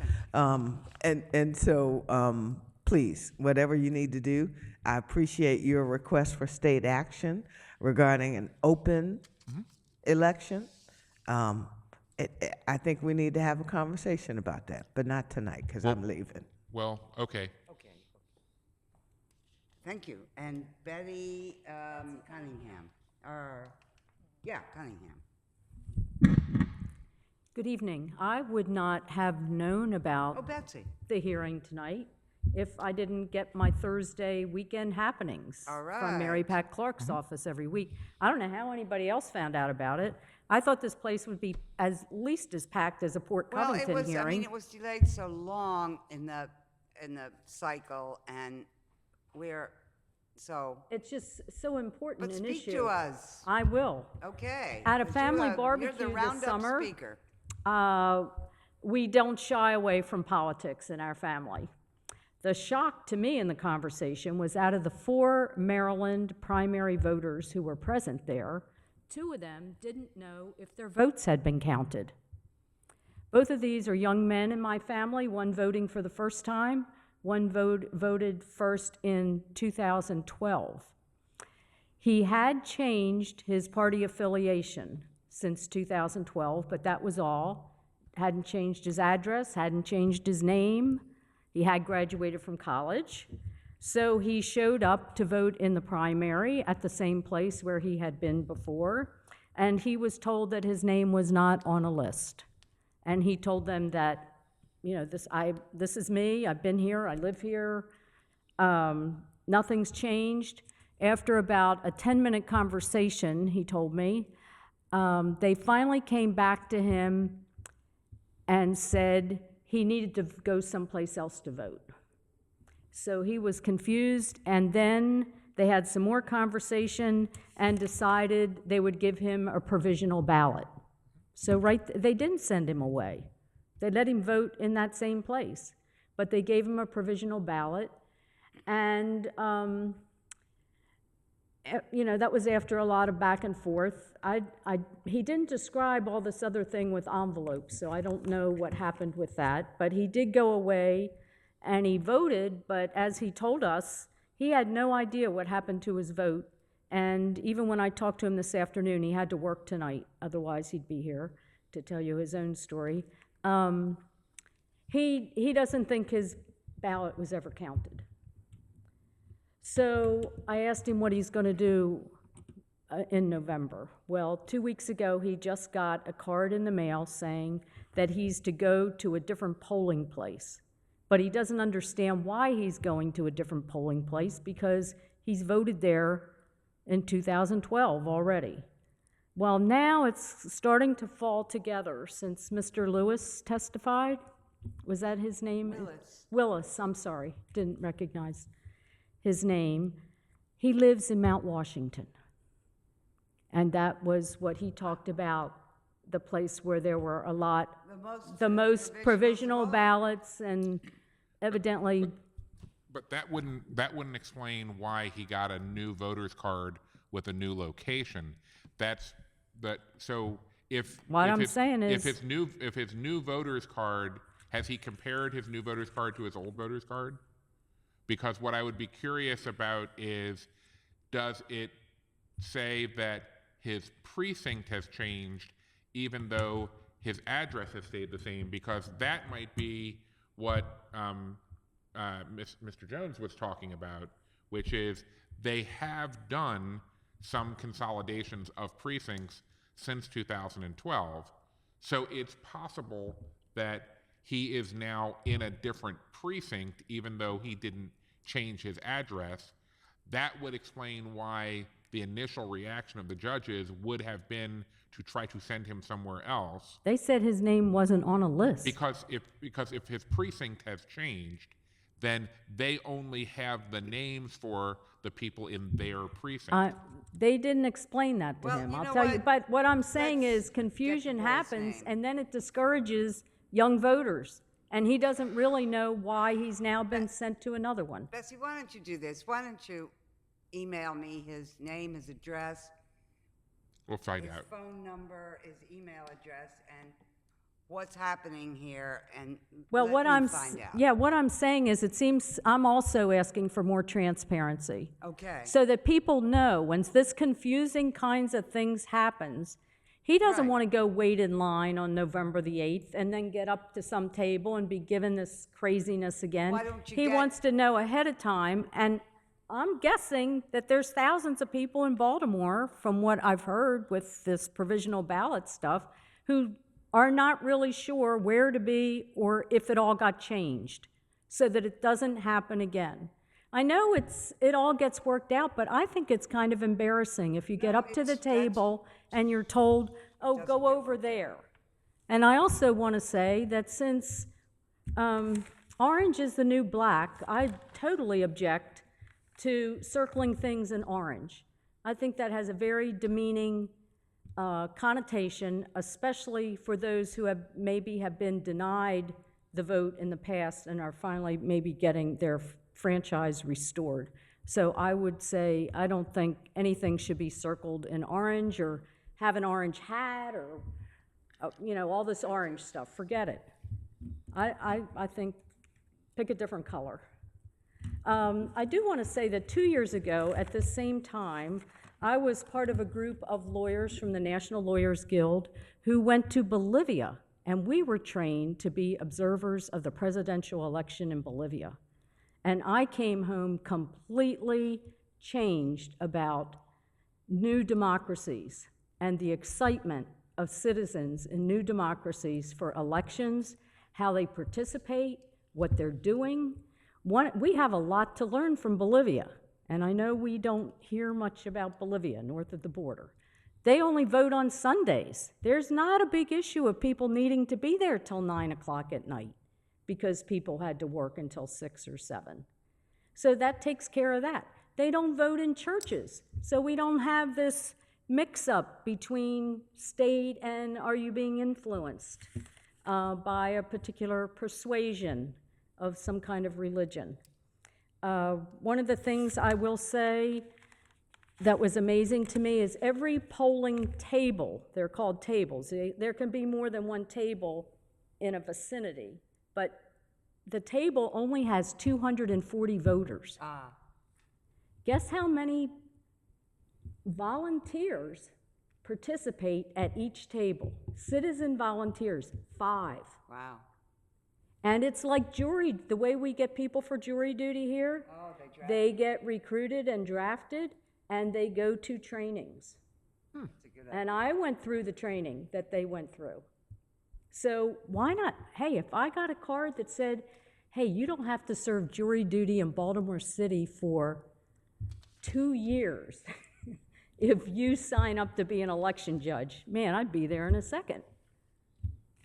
So please, whatever you need to do, I appreciate your request for state action regarding an open election. I think we need to have a conversation about that, but not tonight because I'm leaving. Well, okay. Okay. Thank you. And Betty Cunningham, Cunningham. Good evening. I would not have known Oh, about Betsy. the hearing tonight if I didn't get my Thursday weekend happenings All from Mary right. Pat Clark's office every week. I don't know how anybody else found out about it. I thought this place would be at least as packed as a Port Well, Covington it was, hearing. I mean, it was delayed so long in the cycle, and so, It's just so important but an speak issue. to us. I will. Okay. At a 'cause family you're the barbecue this roundup summer, speaker. We don't shy away from politics in our family. The shock to me in the conversation was out of the 4 Maryland primary voters who were present there, 2 of them didn't know if their votes had been counted. Both of these are young men in my family, one voting for the first time, one voted first in 2012. He had changed his party affiliation since 2012, but that was all. Hadn't changed his address, hadn't changed his name. He had graduated from college. So he showed up to vote in the primary at the same place where he had been before, and he was told that his name was not on a list. And he told them that, you know, this is me, I've been here, I live here, nothing's changed. After about a 10-minute conversation, he told me, they finally came back to him and said he needed to go someplace else to vote. So he was confused, and then they had some more conversation and decided they would give him a provisional ballot. So they didn't send him away. They let him vote in that same place, but they gave him a provisional ballot, and you know, that was after a lot of back and forth. He didn't describe all this other thing with envelopes, so I don't know what happened with that, but he did go away and he voted, but as he told us, he had no idea what happened to his vote. And even when I talked to him this afternoon, he had to work tonight, otherwise he'd be here to tell you his own story. He doesn't think his ballot was ever counted. So I asked him what he's going to do in November. Well, 2 weeks ago, he just got a card in the mail saying that he's to go to a different polling place. But he doesn't understand why he's going to a different polling place because he's voted there in 2012 already. Well, now it's starting to fall together since Mr. Lewis testified. Was that his name? Willis. Willis, I'm sorry, didn't recognize his name. He lives in Mount Washington. And that was what he talked about, the place where there were a lot, the most provisional ballots, and evidently. But that wouldn't explain why he got a new voter's card with a new location. So if his new voter's card, has he compared his new voter's card to his old voter's card? Because what I would be curious about is, does it say that his precinct has changed even though his address has stayed the same, because that might be what Mr. Jones was talking about, which is they have done some consolidations of precincts since 2012. So it's possible that he is now in a different precinct, even though he didn't change his address. That would explain why the initial reaction of the judges would have been to try to send him somewhere else. They said his name wasn't on a list. Because if his precinct has changed, then they only have the names for the people in their precinct. They didn't explain that to Well, him, you I'll know tell you. what? But what I'm saying Let's is confusion get the boy's happens, name. and then it discourages young voters. And he doesn't really know why he's now been sent to another one. Bessie, why don't you do this? Why don't you email me his name, his address, We'll find his out. phone number, his email address, and what's happening here, and Well, let what me I'm, find out. yeah, what I'm saying is it seems I'm also asking for more transparency. Okay. So that people know when this confusing kinds of things happens, he doesn't Right. want to go wait in line on November the 8th and then get up to some table and be given this craziness again. Why don't you He get- wants to know ahead of time, and I'm guessing that there's thousands of people in Baltimore, from what I've heard with this provisional ballot stuff, who are not really sure where to be or if it all got changed, so that it doesn't happen again. I know it all gets worked out, but I think it's kind of embarrassing if you get up to the table and you're told, oh, go over there. And I also want to say that since orange is the new black, I totally object to circling things in orange. I think that has a very demeaning connotation, especially for those who maybe have been denied the vote in the past and are finally maybe getting their franchise restored. So I would say I don't think anything should be circled in orange or have an orange hat or, all this orange stuff. Forget it. I think pick a different color. I do want to say that 2 years ago, at the same time, I was part of a group of lawyers from the National Lawyers Guild who went to Bolivia, and we were trained to be observers of the presidential election in Bolivia. And I came home completely changed about new democracies and the excitement of citizens in new democracies for elections, how they participate, what they're doing. We have a lot to learn from Bolivia, and I know we don't hear much about Bolivia north of the border. They only vote on Sundays. There's not a big issue of people needing to be there till 9 o'clock at night because people had to work until 6 or 7. So that takes care of that. They don't vote in churches, so we don't have this mix-up between state and are you being influenced by a particular persuasion of some kind of religion. One of the things I will say that was amazing to me is every polling table, they're called tables, there can be more than one table in a vicinity, but the table only has 240 voters. Guess how many volunteers participate at each table? Citizen volunteers, 5. Wow. And it's like jury, the way we get people for jury duty here. Oh, They get recruited and drafted, and they go to trainings. And I went through the training that they went through. So why not? Hey, if I got a card that said, hey, you don't have to serve jury duty in Baltimore City for 2 years if you sign up to be an election judge, man, I'd be there in a second.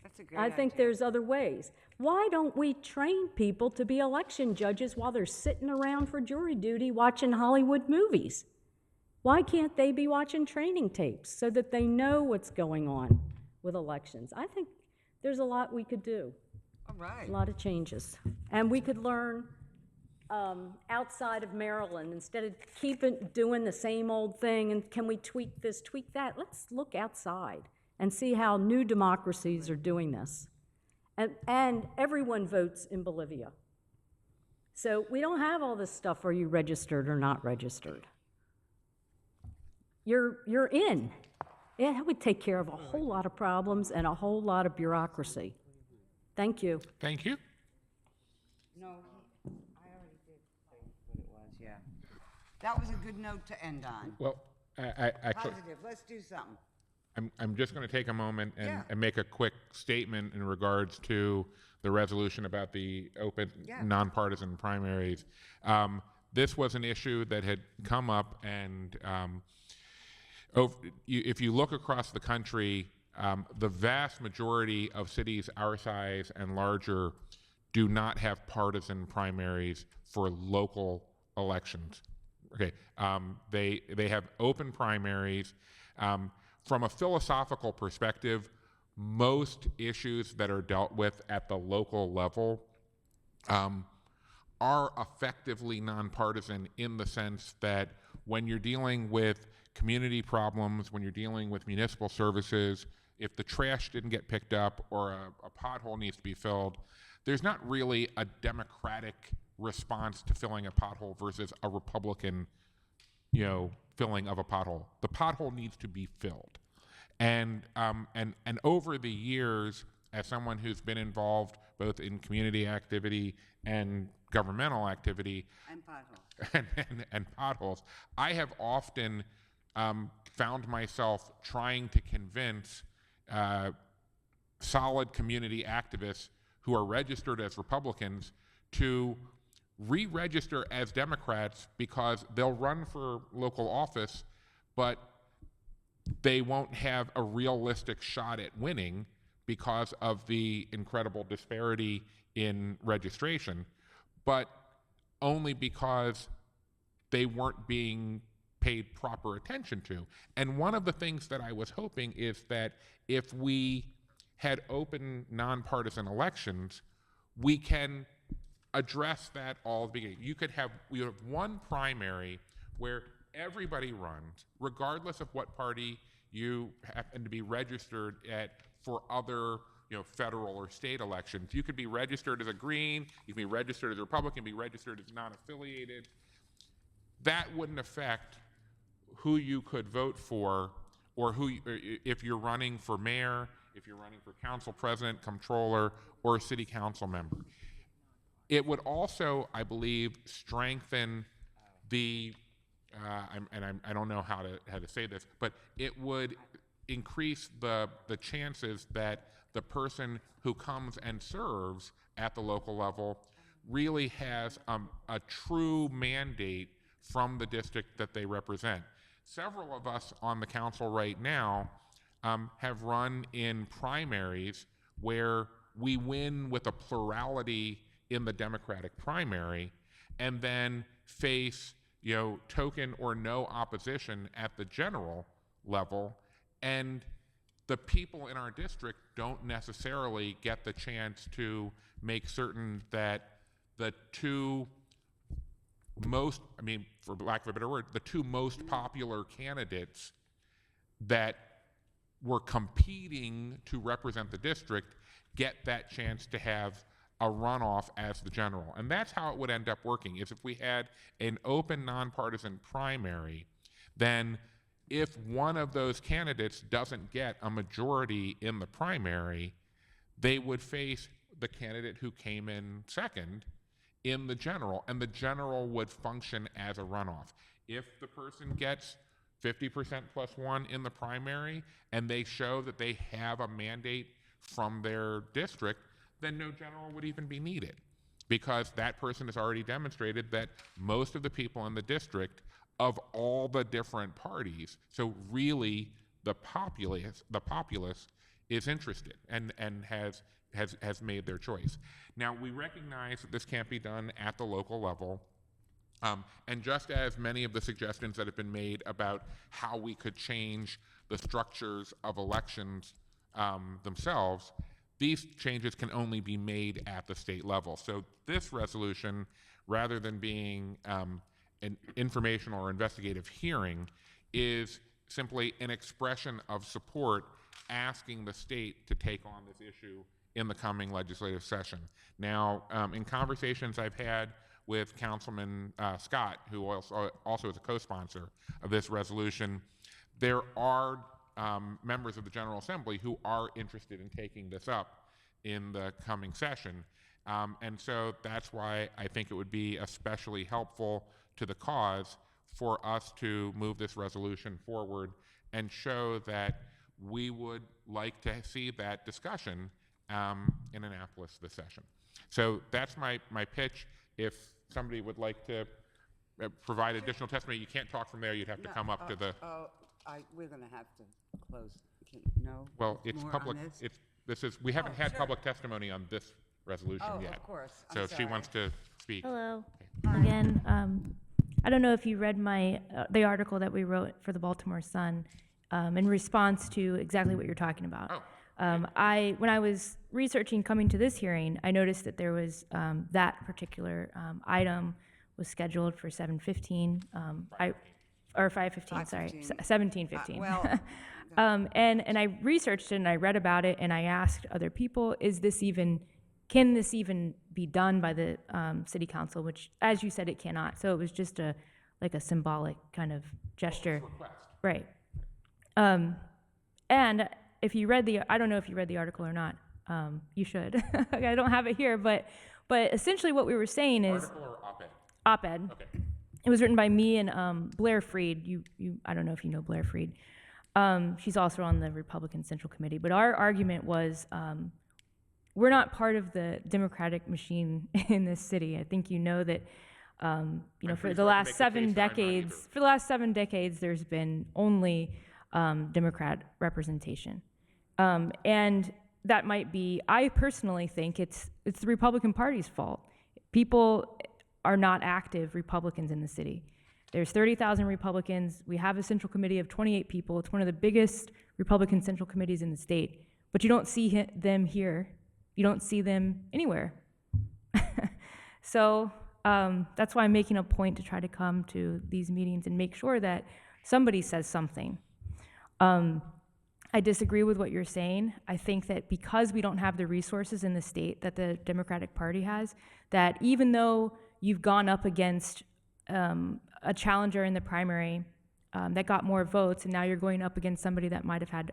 That's a great I think idea. there's other ways. Why don't we train people to be election judges while they're sitting around for jury duty watching Hollywood movies? Why can't they be watching training tapes so that they know what's going on with elections? I think there's a lot we could do, All right. a lot of changes. And we could learn outside of Maryland, instead of doing the same old thing, and can we tweak this, tweak that? Let's look outside and see how new democracies are doing this. And everyone votes in Bolivia. So we don't have all this stuff, are you registered or not registered? You're in. It would take care of a whole lot of problems and a whole lot of bureaucracy. Thank you. Thank you. No, I already did say what it was, yeah. That was a good note to end on. Well, I actually, Positive, let's do something. I'm just going to take a moment Yeah. and make a quick statement in regards to the resolution about the open, Yeah. nonpartisan primaries. This was an issue that had come up, and if you look across the country, the vast majority of cities our size and larger do not have partisan primaries for local elections. Okay, they have open primaries. From a philosophical perspective, most issues that are dealt with at the local level are effectively nonpartisan in the sense that when you're dealing with community problems, when you're dealing with municipal services, if the trash didn't get picked up or a pothole needs to be filled, there's not really a democratic response to filling a pothole versus a Republican, filling of a pothole. The pothole needs to be filled. And over the years, as someone who's been involved both in community activity and governmental activity And potholes. and potholes, I have often found myself trying to convince solid community activists who are registered as Republicans to re-register as Democrats because they'll run for local office, but they won't have a realistic shot at winning because of the incredible disparity in registration, but only because they weren't being paid proper attention to. And one of the things that I was hoping is that if we had open nonpartisan elections, we can address that all at the beginning. We have one primary where everybody runs, regardless of what party you happen to be registered at for other federal or state elections. You could be registered as a Green, you can be registered as a Republican, be registered as non-affiliated. That wouldn't affect who you could vote for, or if you're running for mayor, if you're running for council president, comptroller, or a city council member. It would also, I believe, strengthen the, I don't know how to say this, but it would increase the chances that the person who comes and serves at the local level really has a true mandate from the district that they represent. Several of us on the council right now have run in primaries where we win with a plurality in the Democratic primary and then face token or no opposition at the general level, and the people in our district don't necessarily get the chance to make certain that the two most, for lack of a better word, the two most popular candidates that were competing to represent the district get that chance to have a runoff as the general. And that's how it would end up working, is if we had an open nonpartisan primary, then if one of those candidates doesn't get a majority in the primary, they would face the candidate who came in second in the general, and the general would function as a runoff. If the person gets 50% plus one in the primary and they show that they have a mandate from their district, then no general would even be needed, because that person has already demonstrated that most of the people in the district of all the different parties, so really the populace is interested and has made their choice. Now, we recognize that this can't be done at the local level, and just as many of the suggestions that have been made about how we could change the structures of elections themselves, these changes can only be made at the state level. So this resolution, rather than being an informational or investigative hearing, is simply an expression of support asking the state to take on this issue in the coming legislative session. Now, in conversations I've had with Councilman Scott, who also is a co-sponsor of this resolution, there are members of the General Assembly who are interested in taking this up in the coming session. And so that's why I think it would be especially helpful to the cause for us to move this resolution forward and show that we would like to see that discussion in Annapolis this session. So that's my pitch. If somebody would like to provide additional testimony, you can't talk from there. You'd have to come up to the. We're going to have to close. No. Well, it's more public. on this? We haven't had sure. public testimony on this resolution Oh, yet. of course. I'm So if she sorry. wants to speak. Hello. Again, I don't know if you read the article that we wrote for the Baltimore Sun in response to exactly what you're talking about. Oh. When I was researching coming to this hearing, I noticed that there was that particular item was scheduled for 7:15, or 5:15. Sorry, 17:15. well, and I researched it and I read about it and I asked other people, can this even be done by the city council? Which, as you said, it cannot. So it was just like a symbolic kind of gesture, right? And if you read I don't know if you read the article or not. You should. I don't have it here, but essentially what we were saying is Article or op-ed? op-ed. Okay. It was written by me and Blair Freed. I don't know if you know Blair Freed. She's also on the Republican Central Committee. But our argument was we're not part of the Democratic machine in this city. I think you know that. For the last 7 decades, there's been only Democrat representation, and that might be. I personally think it's the Republican Party's fault. People are not active Republicans in the city. There's 30,000 Republicans. We have a central committee of 28 people. It's one of the biggest Republican central committees in the state. But you don't see them here. You don't see them anywhere. So that's why I'm making a point to try to come to these meetings and make sure that somebody says something. I disagree with what you're saying. I think that because we don't have the resources in the state that the Democratic Party has, that even though you've gone up against a challenger in the primary that got more votes, and now you're going up against somebody that might have had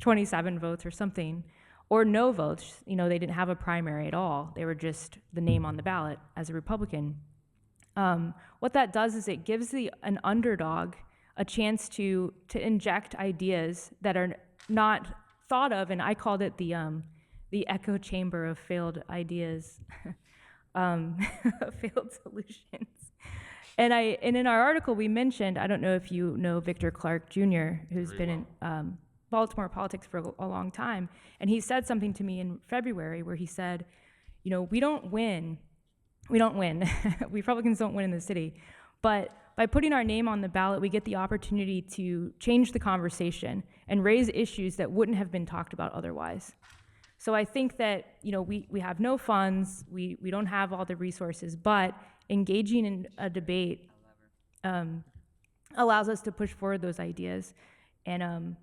27 votes or something, or no votes. They didn't have a primary at all. They were just the name on the ballot as a Republican. What that does is it gives an underdog a chance to inject ideas that are not thought of, and I called it the echo chamber of failed ideas, failed solutions. And in our article we mentioned, I don't know if you know Victor Clark Jr., who's been in Baltimore politics for a long time, and he said something to me in February where he said, we don't win, Republicans don't win in the city, but by putting our name on the ballot, we get the opportunity to change the conversation and raise issues that wouldn't have been talked about otherwise. So I think that, we have no funds, we don't have all the resources, but engaging in a debate allows us to push forward those ideas. And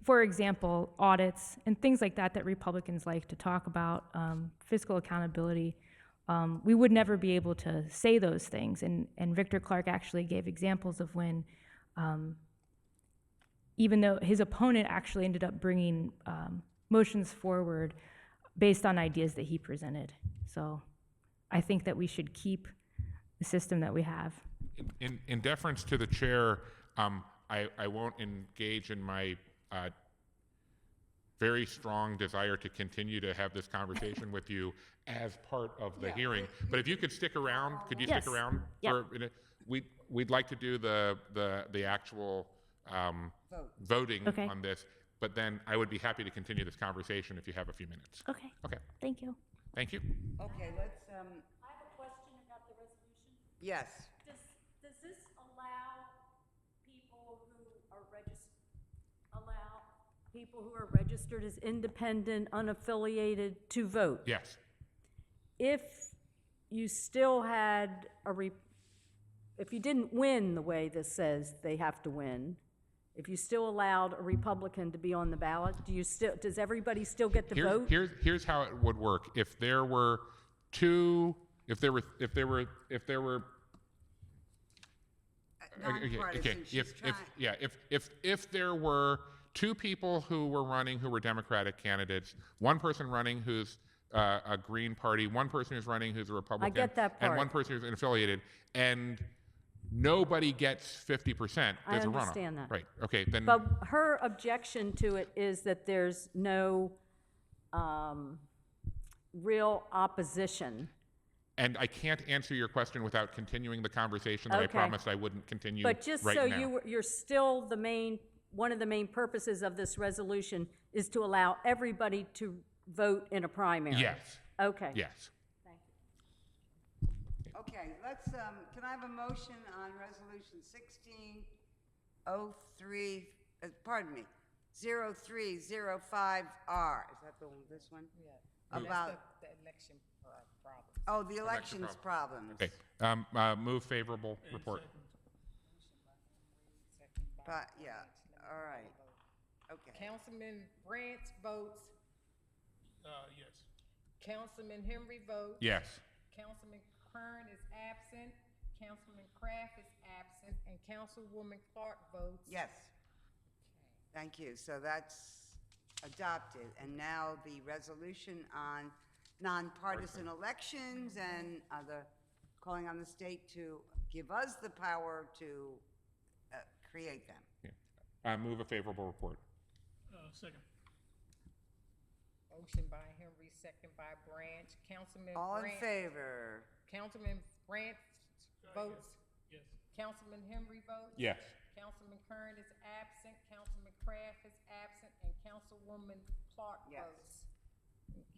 for example, audits and things like that Republicans like to talk about, fiscal accountability, we would never be able to say those things. And Victor Clark actually gave examples of when, even though his opponent actually ended up bringing motions forward based on ideas that he presented. So I think that we should keep the system that we have. In deference to the chair, I won't engage in my very strong desire to continue to have this conversation with you as part of the hearing. But if you could stick around, could you Yes. stick around? Yep. We'd like to do the actual voting Okay. on this, but then I would be happy to continue this conversation if you have a few minutes. Okay, Okay, thank you. thank you. Okay, let's, I have a question about the resolution. yes. Does this allow people who are registered as independent, unaffiliated to vote? Yes. If you still had if you didn't win the way this says they have to win, if you still allowed a Republican to be on the ballot, does everybody still get to vote? Here's how it would work. If there were nonpartisan. She's trying. If there were two people who were running who were Democratic candidates, one person running who's a Green Party, one person who's running who's a Republican, get that and one part. person who's affiliated, and nobody gets 50%, I there's a runoff. understand that. Right, okay, then, But her objection to it is that there's no real opposition. and I can't answer your question without continuing the conversation that I Okay. promised I wouldn't continue But just right so now. you're still one of the main purposes of this resolution is to allow everybody to vote in a primary? Yes, Okay. yes. Okay, let's, can I have a motion on resolution 1603, pardon me, 0305R, is that this one? Yeah. About, the election problem. oh, the elections problems. Okay, move favorable report. But, yeah, all right, okay. Councilman Branch votes, Yes. Councilman Henry votes. Yes, Councilman Kern is absent, Councilman Kraft is absent, and Councilwoman Clark votes. Yes. Thank you. So that's adopted. And now the resolution on nonpartisan elections and calling on the state to give us the power to create them. move a favorable report. Second. Motion by Henry, second by Branch. Councilman All in Branch. favor? Councilman Branch votes. Yes. Councilman Henry votes. Yes. Councilman Kern is absent, Councilman Kraft is absent, and Councilwoman Clark Yes. votes.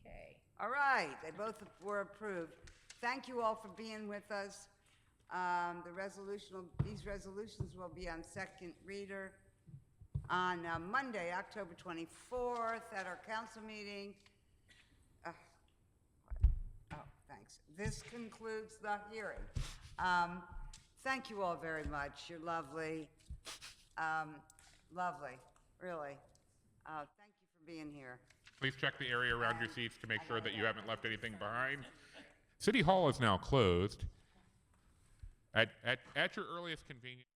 Okay. All right, they both were approved. Thank you all for being with us. These resolutions will be on second reader on Monday, October 24th at our council meeting. Oh, thanks. This concludes the hearing. Thank you all very much. You're lovely. Lovely, really. Thank you for being here. Please check the area around your seats to make sure that you haven't left anything behind. City Hall is now closed. At your earliest convenience.